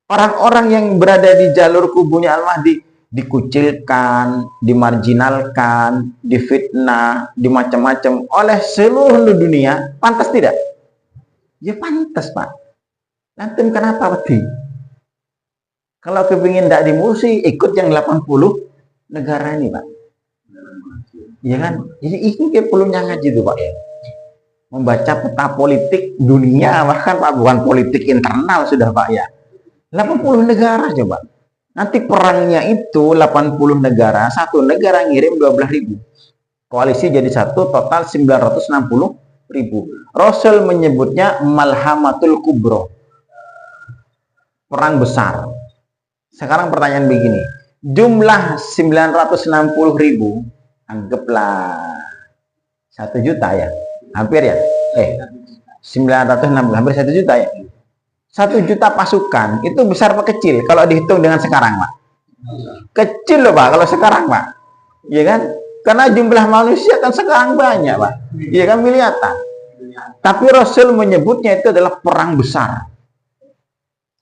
orang-orang yang berada di jalur kubunya Al-Mahdi dikucilkan, dimarginalkan, difitnah, dimacam-macam oleh seluruh dunia, pantas tidak? Ya pantas, Pak. Nanti kenapa wedi? Kalau kepingin tidak dimusuhi, ikut yang 80 negara ini, Pak. Iya kan? Jadi ini kayak perlunya ngaji tuh, Pak. Membaca peta politik dunia, bahkan Pak, bukan politik internal sudah, Pak, ya. 80 negara coba. Nanti perangnya itu 80 negara, satu negara ngirim 12.000. Koalisi jadi satu, total 960.000. Rasul menyebutnya Malhamatul Kubro. Perang besar. Sekarang pertanyaan begini, jumlah 960.000, anggaplah 1 juta ya, hampir ya, 960, hampir 1 juta ya. 1 juta pasukan, itu besar apa kecil kalau dihitung dengan sekarang, Pak? Kecil loh, Pak, kalau sekarang, Pak. Iya kan? Karena jumlah manusia kan sekarang banyak, Pak. Iya kan, miliaran. Tapi Rasul menyebutnya itu adalah perang besar.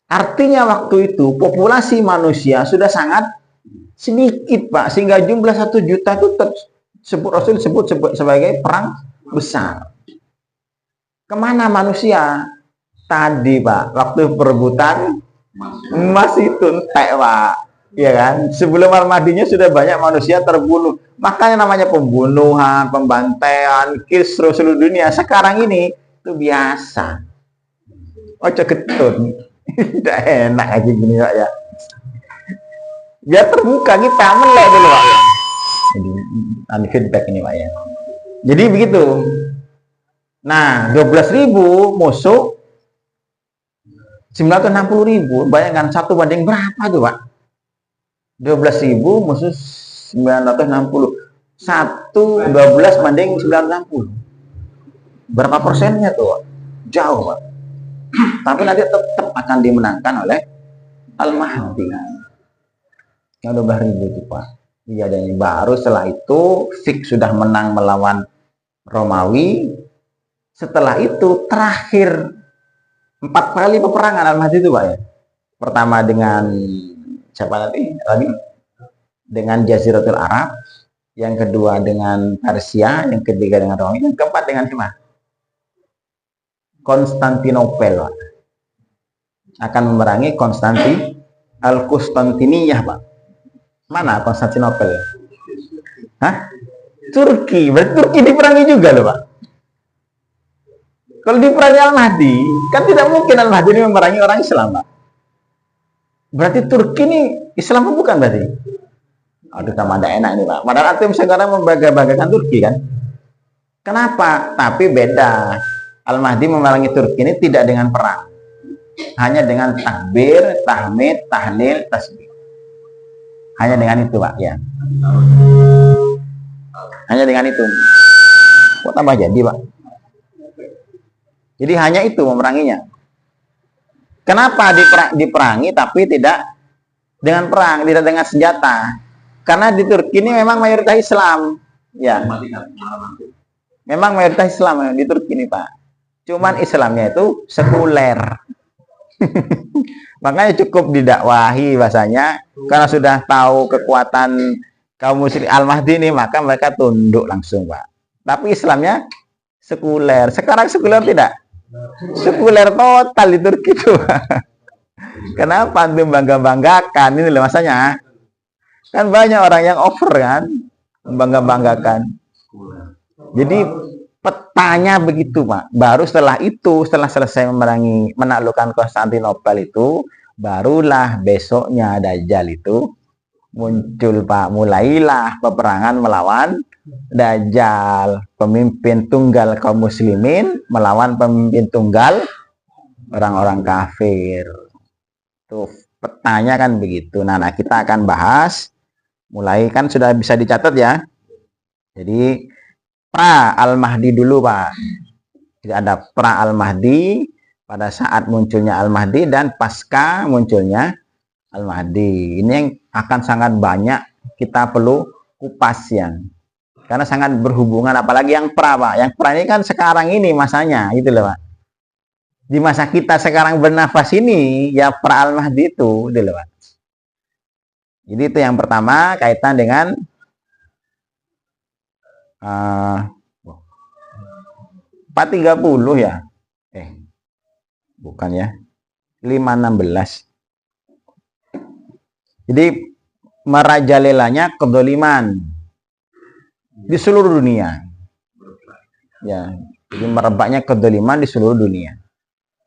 Artinya waktu itu populasi manusia sudah sangat sedikit, Pak, sehingga jumlah 1 juta itu Rasul sebut sebagai perang besar. Kemana manusia? Tadi Pak, waktu perebutan masih tuntek Pak, ya kan? Sebelum Al-Mahdinya sudah banyak manusia terbunuh. Makanya namanya pembunuhan, pembantaian, kisruh seluruh dunia. Sekarang ini itu biasa. Ojo getun, tidak enak aja gini Pak ya. Biar terbuka kita melek dulu Pak ya. Jadi ada feedback ini Pak ya. Jadi begitu. Nah, 12.000 musuh 960.000. Bayangkan 1 banding berapa tuh Pak? 12.000 musuh 960. 12 banding 960. Berapa persennya tuh? Jauh Pak. Tapi nanti tetap akan dimenangkan oleh Al-Mahdi. Yang 12.000 itu Pak. Iya, dan baru setelah itu fix sudah menang melawan Romawi. Setelah itu terakhir 4 kali peperangan Al-Mahdi itu Pak ya. Pertama dengan siapa tadi? Dengan Jaziratul Arab, yang kedua dengan Persia, yang ketiga dengan Romawi, yang keempat dengan siapa? Konstantinopel Pak. Akan memerangi Al-Konstantiniyah Pak. Mana Konstantinopel? Hah? Turki. Berarti Turki diperangi juga loh Pak. Kalau diperangi Al-Mahdi, kan tidak mungkin Al-Mahdi ini memerangi orang Islam Pak. Berarti Turki ini Islam bukan berarti? Aduh, tambah tidak enak ini Pak. Padahal antum sekarang membangga-banggakan Turki kan? Kenapa? Tapi beda. Al-Mahdi memerangi Turki ini tidak dengan perang. Hanya dengan takbir, tahmid, tahlil, tasbih. Hanya dengan itu Pak ya. Hanya dengan itu. Kok tambah jadi Pak? Jadi hanya itu memeranginya. Kenapa diperangi tapi tidak dengan perang, tidak dengan senjata? Karena di Turki ini memang mayoritas Islam, ya. Memang mayoritas Islam di Turki ini Pak. Cuman Islamnya itu sekuler. Makanya cukup didakwahi bahasanya, karena sudah tahu kekuatan kaum muslim Al-Mahdi ini, maka mereka tunduk langsung Pak. Tapi Islamnya sekuler. Sekarang sekuler tidak? Sekuler total di Turki itu. Kenapa antum bangga-banggakan ini loh masanya? Kan banyak orang yang over kan, membangga-banggakan. Jadi petanya begitu Pak. Baru setelah itu, setelah selesai menaklukkan Konstantinopel itu, barulah besoknya Dajjal itu muncul Pak. Mulailah peperangan melawan Dajjal, pemimpin tunggal kaum muslimin melawan pemimpin tunggal orang-orang kafir. Tuh petanya kan begitu. Nah, kita akan bahas, mulai kan sudah bisa dicatat ya. Jadi pra Al-Mahdi dulu Pak. Jadi ada pra Al-Mahdi, pada saat munculnya Al-Mahdi, dan pasca munculnya Al-Mahdi. Ini yang akan sangat banyak kita perlu kupas ya. Karena sangat berhubungan, apalagi yang pra Pak. Yang pra ini kan sekarang ini masanya, gitu loh Pak. Di masa kita sekarang bernafas ini, ya pra Al-Mahdi itu, gitu loh Pak. Jadi itu yang pertama, kaitan dengan 430 ya. Bukan ya. 516. Jadi merajalelanya kedoliman di seluruh dunia. Ya, jadi merebaknya kedoliman di seluruh dunia.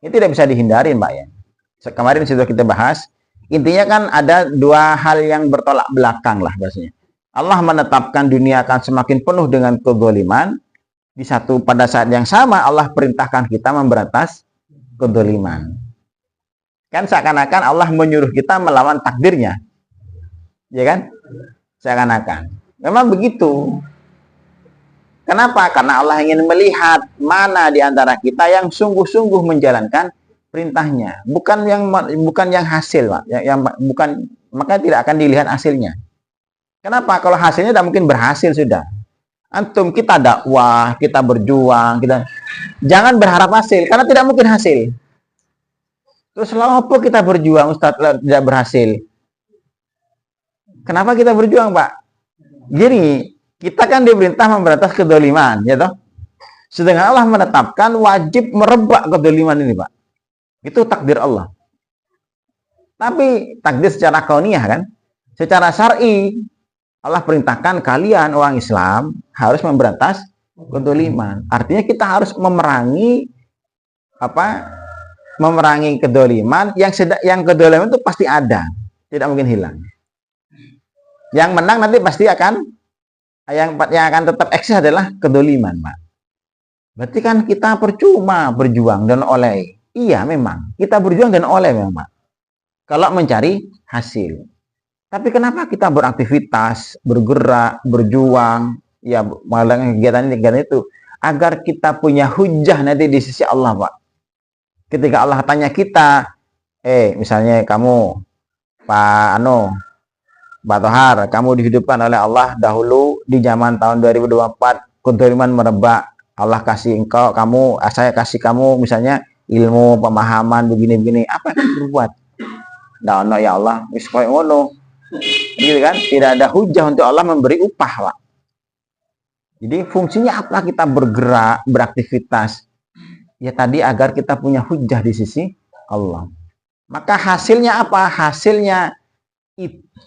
Ini tidak bisa dihindarin, Pak ya. Kemarin sudah kita bahas. Intinya kan ada dua hal yang bertolak belakang lah bahasanya. Allah menetapkan dunia akan semakin penuh dengan kedoliman. Pada saat yang sama Allah perintahkan kita memberantas kedoliman. Kan seakan-akan Allah menyuruh kita melawan takdirnya. Ya kan? Seakan-akan. Memang begitu. Kenapa? Karena Allah ingin melihat mana di antara kita yang sungguh-sungguh menjalankan perintahnya. Bukan yang hasil, Pak. Bukan, maka tidak akan dilihat hasilnya. Kenapa? Kalau hasilnya tidak mungkin berhasil sudah. Antum kita dakwah, kita berjuang, jangan berharap hasil karena tidak mungkin hasil. Terus lalu apa kita berjuang, Ustaz, tidak berhasil? Kenapa kita berjuang, Pak? Jadi kita kan diperintah memberantas kedoliman, ya toh? Sedangkan Allah menetapkan wajib merebak kedoliman ini, Pak. Itu takdir Allah. Tapi takdir secara kauniyah kan? Secara syar'i Allah perintahkan kalian orang Islam harus memberantas kedoliman. Artinya kita harus memerangi memerangi kedoliman yang kedoliman itu pasti ada, tidak mungkin hilang. Yang menang nanti pasti akan yang akan tetap eksis adalah kedoliman, Pak. Berarti kan kita percuma berjuang dan oleh. Iya memang kita berjuang dan oleh memang, Pak. Kalau mencari hasil. Tapi kenapa kita beraktivitas, bergerak, berjuang, ya melakukan kegiatan itu agar kita punya hujah nanti di sisi Allah, Pak. Ketika Allah tanya kita, misalnya kamu, Pak Tohar, kamu dihidupkan oleh Allah dahulu di zaman tahun 2024, kedoliman merebak. Allah kasih saya kasih kamu misalnya ilmu, pemahaman begini-begini. Apa yang kamu berbuat? Nah, ya Allah, wis koyo ngono. Gitu kan? Tidak ada hujah untuk Allah memberi upah, Pak. Jadi fungsinya apa kita bergerak, beraktivitas? Ya tadi agar kita punya hujah di sisi Allah. Maka hasilnya apa? Hasilnya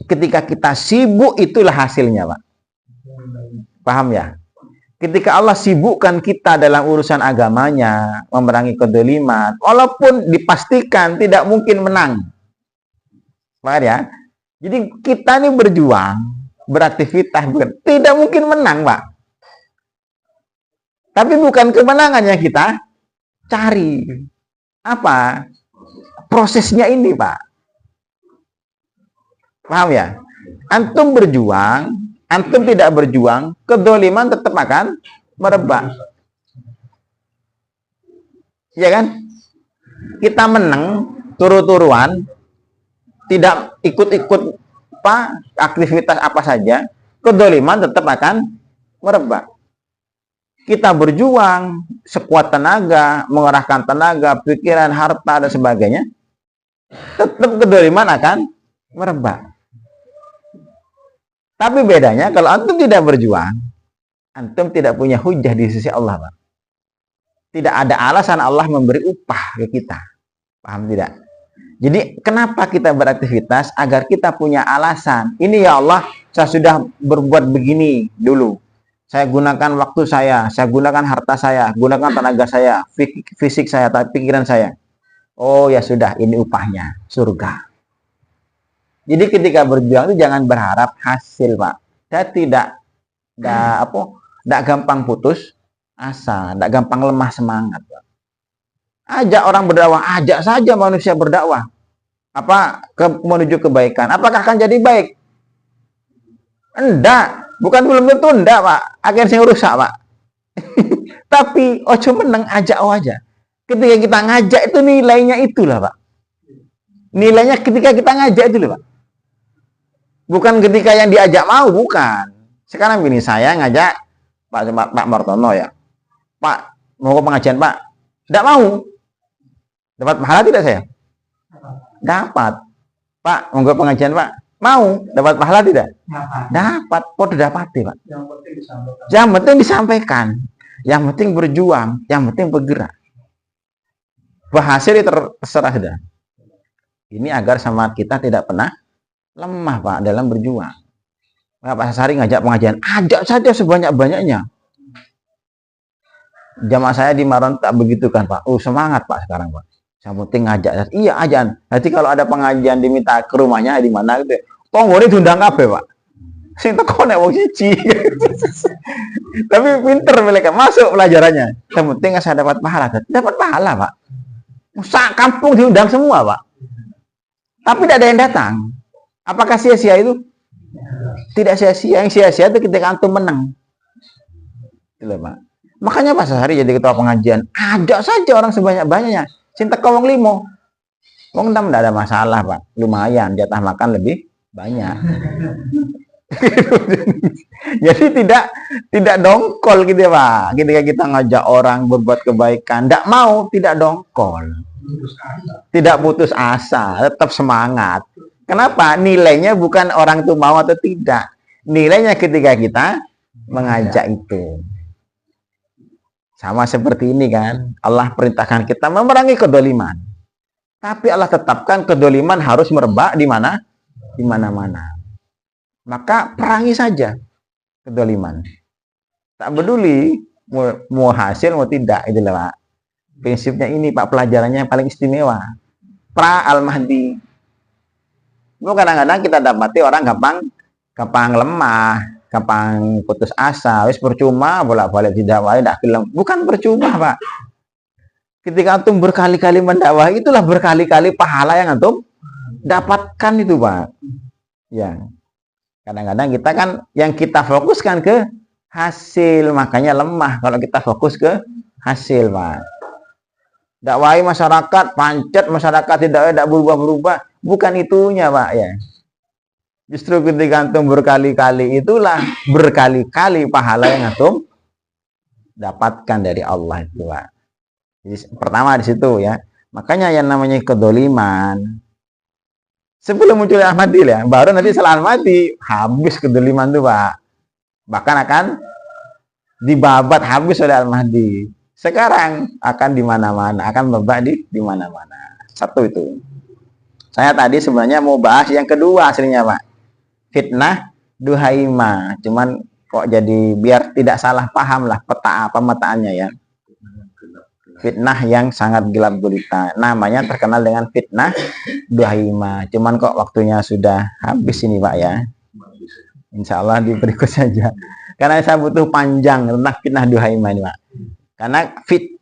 ketika kita sibuk itulah hasilnya, Pak. Paham ya? Ketika Allah sibukkan kita dalam urusan agamanya, memerangi kedoliman, walaupun dipastikan tidak mungkin menang. Paham ya? Jadi kita ini berjuang, beraktivitas, tidak mungkin menang, Pak. Tapi bukan kemenangan yang kita cari. Apa? Prosesnya ini, Pak. Paham ya? Antum berjuang, antum tidak berjuang, kedoliman tetap akan merebak. Ya kan? Kita menang, turu-turuan, tidak ikut-ikut aktivitas apa saja, kedoliman tetap akan merebak. Kita berjuang sekuat tenaga, mengerahkan tenaga, pikiran, harta dan sebagainya, tetap kedoliman akan merebak. Tapi bedanya kalau antum tidak berjuang, antum tidak punya hujah di sisi Allah, Pak. Tidak ada alasan Allah memberi upah ke kita. Paham tidak? Jadi kenapa kita beraktivitas? Agar kita punya alasan. Ini ya Allah, saya sudah berbuat begini dulu. Saya gunakan waktu saya gunakan harta saya, gunakan tenaga saya, fisik saya, pikiran saya. Oh ya sudah, ini upahnya, surga. Jadi ketika berjuang itu jangan berharap hasil, Pak. Saya tidak gampang putus asa, tidak gampang lemah semangat, Pak. Ajak orang berdakwah, ajak saja manusia berdakwah. Menuju kebaikan. Apakah akan jadi baik? Enggak, bukan belum tentu enggak, Pak. Akhirnya rusak, Pak. Tapi ojo meneng ajak aja. Ketika kita ngajak itu nilainya itulah, Pak. Nilainya ketika kita ngajak itu loh, Pak. Bukan ketika yang diajak mau, bukan. Sekarang gini, saya ngajak Pak Martono ya. Pak, mau pengajian, Pak. Enggak mau. Dapat pahala tidak saya? Dapat. Pak, mau pengajian, Pak? Mau. Dapat pahala tidak? Dapat. Podo dapat, Pak. Yang penting disampaikan. Yang penting berjuang. Yang penting bergerak. Hasil terserah sudah. Ini agar semangat kita tidak pernah lemah, Pak, dalam berjuang. Pak Sasari ngajak pengajian, ajak saja sebanyak-banyaknya. Jamaah saya di Maron tak begitu kan, Pak. Semangat, Pak, sekarang, Pak. Yang penting ngajak. Iya, ajan. Nanti kalau ada pengajian diminta ke rumahnya di mana gitu. Tonggone diundang kabeh, Pak. Sing teko nek wong siji. Tapi pinter mereka masuk pelajarannya. Yang penting saya dapat pahala. Dapat pahala, Pak. Sak kampung diundang semua, Pak. Tapi tidak ada yang datang. Apakah sia-sia itu? Tidak sia-sia. Yang sia-sia itu ketika antum menang. Gitu, Pak. Makanya Pak Sehari jadi ketua pengajian. Ajak saja orang sebanyak-banyaknya. Cinta kau wong limo. Wong enam tidak ada masalah, Pak. Lumayan, jatah makan lebih banyak. Jadi tidak dongkol gitu ya, Pak. Ketika kita ngajak orang berbuat kebaikan, tidak mau, tidak dongkol. Tidak putus asa, tetap semangat. Kenapa? Nilainya bukan orang itu mau atau tidak. Nilainya ketika kita mengajak itu. Sama seperti ini kan, Allah perintahkan kita memerangi kedoliman. Tapi Allah tetapkan kedoliman harus merebak di mana? Di mana-mana. Maka perangi saja kedoliman. Tak peduli mau hasil mau tidak, itu lah Pak. Prinsipnya ini Pak, pelajarannya yang paling istimewa. Pra Al-Mahdi. Kadang-kadang kita dapati orang gampang lemah, gampang putus asa, wis percuma bolak-balik didakwahi ndak gelem. Bukan percuma, Pak. Ketika antum berkali-kali mendakwahi, itulah berkali-kali pahala yang antum dapatkan itu, Pak. Ya. Kadang-kadang kita kan yang kita fokuskan ke hasil, makanya lemah kalau kita fokus ke hasil, Pak. Dakwahi masyarakat, pancet masyarakat tidak berubah-berubah, bukan itunya, Pak, ya. Justru ketika antum berkali-kali, itulah berkali-kali pahala yang antum dapatkan dari Allah itu, Pak. Jadi, pertama di situ ya. Makanya yang namanya kedoliman, sebelum muncul Al-Mahdi ya, baru nanti setelah Al-Mahdi habis kedoliman tuh, Pak. Bahkan akan dibabat habis oleh Al-Mahdi. Sekarang akan di mana-mana, akan babak di mana-mana. Satu itu. Saya tadi sebenarnya mau bahas yang kedua aslinya, Pak. Fitnah duhaima. Cuman kok jadi biar tidak salah paham lah pemetaannya ya. Fitnah yang sangat gelap gulita. Namanya terkenal dengan fitnah duhaima. Cuman kok waktunya sudah habis ini, Pak ya. Insya Allah di berikut saja. Karena saya butuh panjang tentang fitnah duhaima ini, Pak. Karena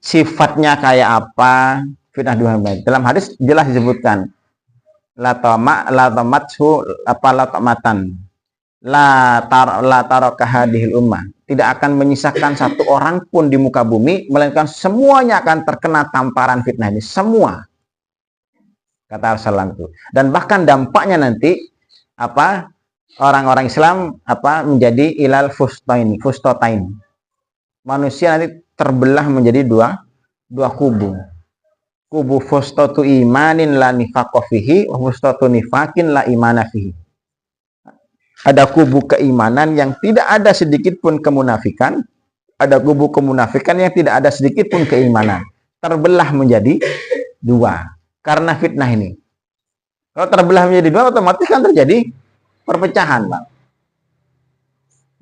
sifatnya kayak apa fitnah duhaima. Dalam hadis jelas disebutkan la taraka hadhil ummah, tidak akan menyisakan satu orang pun di muka bumi, melainkan semuanya akan terkena tamparan fitnah ini, semua, kata Rasulullah itu. Dan bahkan dampaknya nanti orang-orang Islam menjadi ilal fustotain, manusia nanti terbelah menjadi dua kubu. Kubu fustatu imanin la nifaqo fihi wa fustatu nifakin la imana fihi. Ada kubu keimanan yang tidak ada sedikit pun kemunafikan, ada kubu kemunafikan yang tidak ada sedikit pun keimanan. Terbelah menjadi dua karena fitnah ini. Kalau terbelah menjadi dua, otomatis kan terjadi perpecahan, Bang.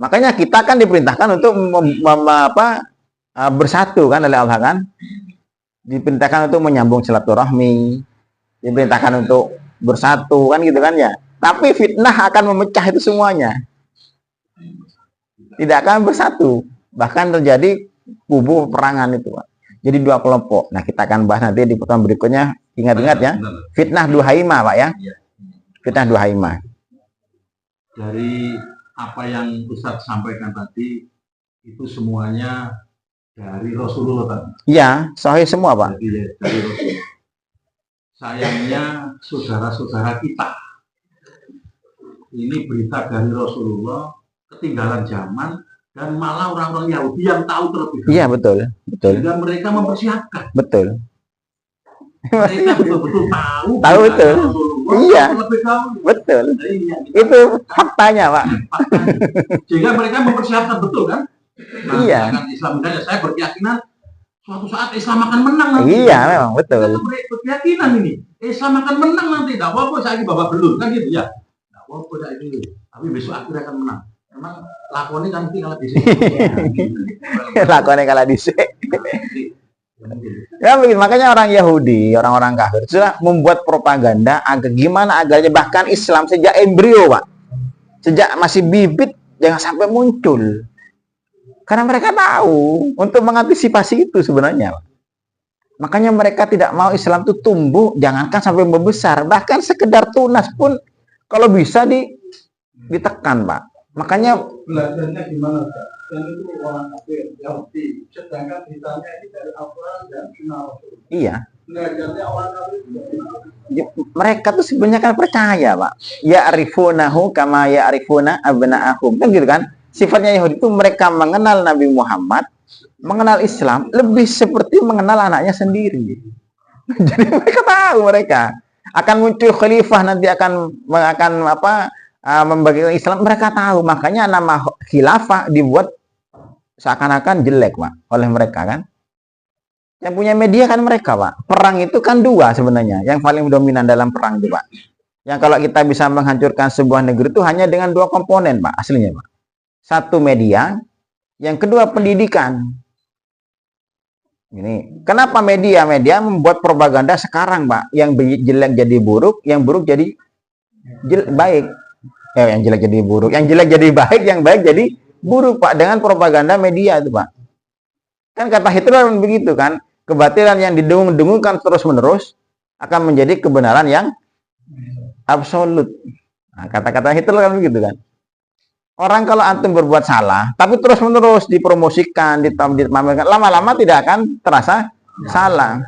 Makanya kita kan diperintahkan untuk bersatu kan oleh Allah kan. Diperintahkan untuk menyambung silaturahmi, diperintahkan untuk bersatu kan gitu kan ya. Tapi fitnah akan memecah itu semuanya, tidak akan bersatu, bahkan terjadi kubu perangan itu, Pak. Jadi dua kelompok. Nah, kita akan bahas nanti di pertemuan berikutnya. Ingat-ingat ya, fitnah duhaima, Pak ya. Fitnah duhaima. Dari apa yang Ustadz sampaikan tadi itu semuanya dari Rasulullah tadi. Iya, sahih semua, Pak. Dari Rasulullah. Sayangnya saudara-saudara kita ini berita dari Rasulullah ketinggalan zaman dan malah orang-orang Yahudi yang tahu terlebih dahulu. Iya, betul. Sehingga mereka mempersiapkan. Betul. Mereka betul-betul tahu. Tahu betul. Iya. Betul. Iya. Itu faktanya, Pak. Sehingga mereka mempersiapkan betul kan? Nah, iya. Islam dan saya berkeyakinan suatu saat Islam akan menang nanti. Iya, memang betul. Kita berkeyakinan ini Islam akan menang nanti. Tidak apa-apa saya babak belur kan gitu ya. Tidak apa-apa saya ini. Tapi besok akhirnya akan menang. Memang lakonnya kan kalah di sini. Lakonnya kalah di sini. Ya begitu. Makanya orang Yahudi, orang-orang kafir sudah membuat propaganda agar gimana agarnya bahkan Islam sejak embrio, Pak. Sejak masih bibit jangan sampai muncul. Karena mereka tahu untuk mengantisipasi itu sebenarnya. Makanya mereka tidak mau Islam itu tumbuh, jangankan sampai membesar, bahkan sekedar tunas pun kalau bisa ditekan, Pak. Makanya belajarnya gimana, Pak? Dan itu orang kafir, Yahudi, sedangkan ditanya ini dari Al-Quran dan Sunnah Rasul. Iya. Belajarnya orang kafir juga. Mereka tuh sebenarnya kan percaya, Pak. Ya'rifunahu kama ya'rifuna abna'ahum. Kan gitu kan? Sifatnya Yahudi itu mereka mengenal Nabi Muhammad, mengenal Islam lebih seperti mengenal anaknya sendiri. Jadi mereka tahu mereka akan muncul khalifah nanti akan membagikan Islam, mereka tahu. Makanya nama khilafah dibuat seakan-akan jelek, Pak, oleh mereka kan. Yang punya media kan mereka, Pak. Perang itu kan dua sebenarnya, yang paling dominan dalam perang itu, Pak. Yang kalau kita bisa menghancurkan sebuah negeri itu hanya dengan dua komponen, Pak, aslinya, Pak. Satu media, yang kedua pendidikan. Ini kenapa media membuat propaganda sekarang, Pak, yang jelek jadi buruk, yang buruk jadi baik. Yang jelek jadi buruk, yang jelek jadi baik, yang baik jadi buruk, Pak, dengan propaganda media itu, Pak. Kan kata Hitler begitu kan, kebatilan yang didengung-dengungkan terus-menerus akan menjadi kebenaran yang absolut. Nah, kata-kata Hitler kan begitu kan. Orang kalau antum berbuat salah, tapi terus-menerus dipromosikan, dipamerkan, lama-lama tidak akan terasa salah.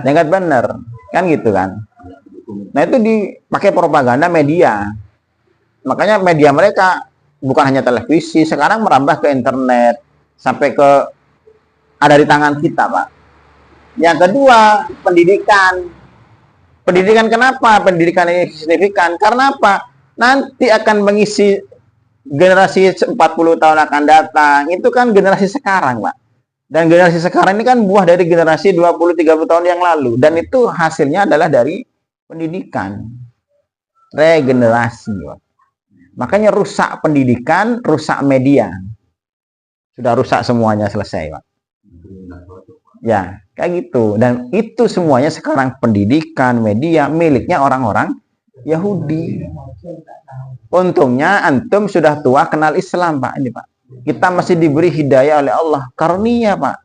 Jangan benar, kan gitu kan. Nah, itu dipakai propaganda media. Makanya media mereka bukan hanya televisi, sekarang merambah ke internet, sampai ke ada di tangan kita, Pak. Yang kedua, pendidikan. Pendidikan kenapa? Pendidikan ini signifikan. Karena apa? Nanti akan mengisi generasi 40 tahun akan datang. Itu kan generasi sekarang, Pak. Dan generasi sekarang ini kan buah dari generasi 20-30 tahun yang lalu. Dan itu hasilnya adalah dari pendidikan. Regenerasi, Pak. Makanya rusak pendidikan, rusak media. Sudah rusak semuanya, selesai, Pak. Ya, kayak gitu. Dan itu semuanya sekarang pendidikan, media, miliknya orang-orang Yahudi. Untungnya antum sudah tua kenal Islam, Pak. Ini, Pak. Kita masih diberi hidayah oleh Allah. Karunia, Pak.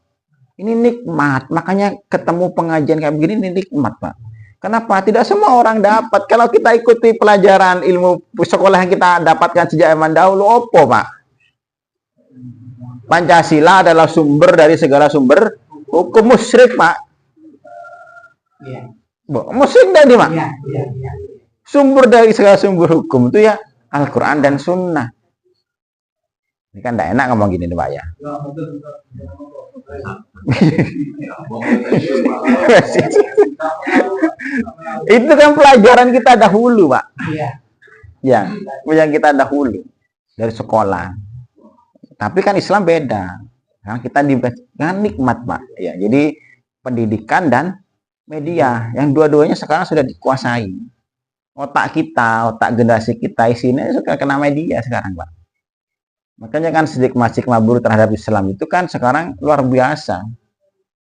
Ini nikmat. Makanya ketemu pengajian kayak begini, ini nikmat, Pak. Kenapa? Tidak semua orang dapat. Kalau kita ikuti pelajaran ilmu sekolah yang kita dapatkan sejak zaman dahulu, opo, Pak? Pancasila adalah sumber dari segala sumber hukum. Musyrik, Pak. Musyrik dari, Pak. Sumber dari segala sumber hukum itu ya Al-Quran dan Sunnah. Ini kan tidak enak ngomong gini nih, Pak, ya. Itu kan pelajaran kita dahulu, Pak. Ya, yang kita dahulu dari sekolah. Tapi kan Islam beda. Karena kita dengan nikmat, Pak. Ya, jadi pendidikan dan media, yang dua-duanya sekarang sudah dikuasai. Otak kita, otak generasi kita isinya sudah kena media sekarang, Pak. Makanya kan stigma buruk terhadap Islam itu kan sekarang luar biasa.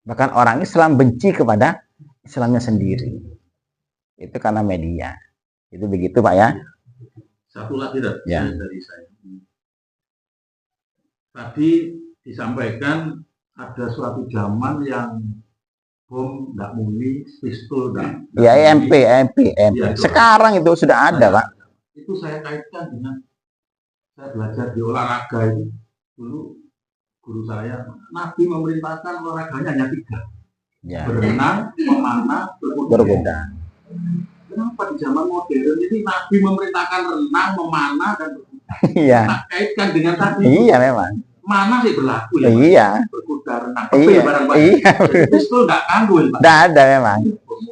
Bahkan orang Islam benci kepada Islamnya sendiri. Itu karena media. Itu begitu, Pak, ya. Satu lagi Ya. dari saya. Tadi disampaikan ada suatu zaman yang bom tidak muni, pistol tidak. Ya, EMP. Ya, Sekarang itu sudah ada, Pak. Itu saya kaitkan dengan saya belajar di olahraga itu. Dulu guru saya, Nabi memerintahkan olahraganya hanya 3. Ya. Berenang, memanah, Berkuda. Kenapa di zaman modern ini Nabi memerintahkan renang, memanah, dan berkuda? Iya. Nah, kaitkan dengan tadi. Iya, memang. Mana sih berlaku ya? Iya. Berkuda, renang, Iya. barang-barang. Iya. Pistol nggak kanggu, Pak. Tidak ada memang.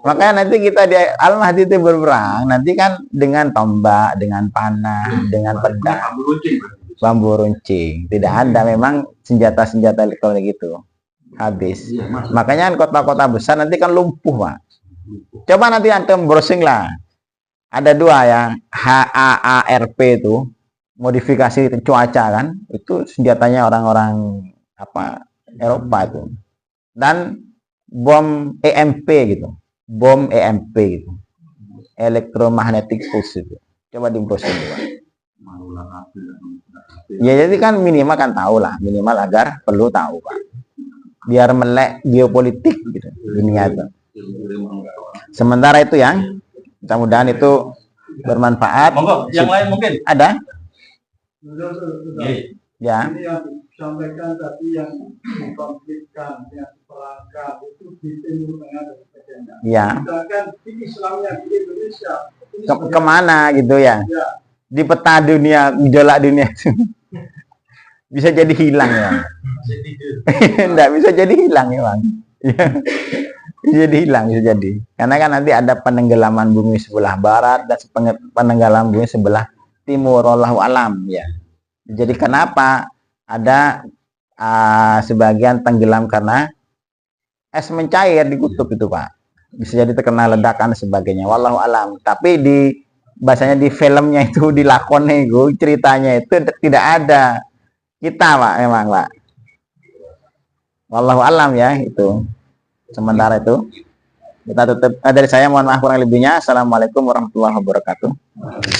Makanya nanti kita di Al-Mahdi itu berperang, nanti kan dengan tombak, dengan panah, dengan pedang, bambu runcing. Tidak ada memang senjata-senjata elektronik itu. Habis. Iya, Mas. Makanya kota-kota besar nanti kan lumpuh, Pak. Coba nanti antum browsing lah. Ada 2 ya, HAARP itu, modifikasi cuaca kan, itu senjatanya orang-orang Eropa itu. Dan bom EMP gitu. Bom EMP gitu. Electromagnetic pulse itu. Coba di browsing dulu. Ya, jadi kan minimal kan tahu lah, minimal agar perlu tahu, Pak. Biar melek geopolitik gitu dunia itu. Sementara itu yang mudah-mudahan itu bermanfaat. Monggo, yang lain mungkin ada? Ya. Ini yang disampaikan tadi yang mengkonflikkan, yang perangkat itu di Timur Tengah dan sebagainya. Ya. Sedangkan di Islamnya di Indonesia ini Kemana gitu ya? ya, Di peta dunia, gejolak dunia itu bisa jadi hilang ya. Enggak bisa jadi hilang ya, Bang. Bisa jadi hilang, bisa jadi. Karena kan nanti ada penenggelaman bumi sebelah barat dan penenggelaman bumi sebelah timur, wallahu alam ya. Jadi kenapa ada sebagian tenggelam karena es mencair di kutub itu Pak, bisa jadi terkena ledakan dan sebagainya, wallahu alam. Tapi bahasanya di filmnya itu, di lakonnya itu, ceritanya itu tidak ada kita Pak, memang Pak, wallahu alam ya. Itu sementara itu kita tutup. Dari saya mohon maaf kurang lebihnya. Assalamualaikum warahmatullahi wabarakatuh.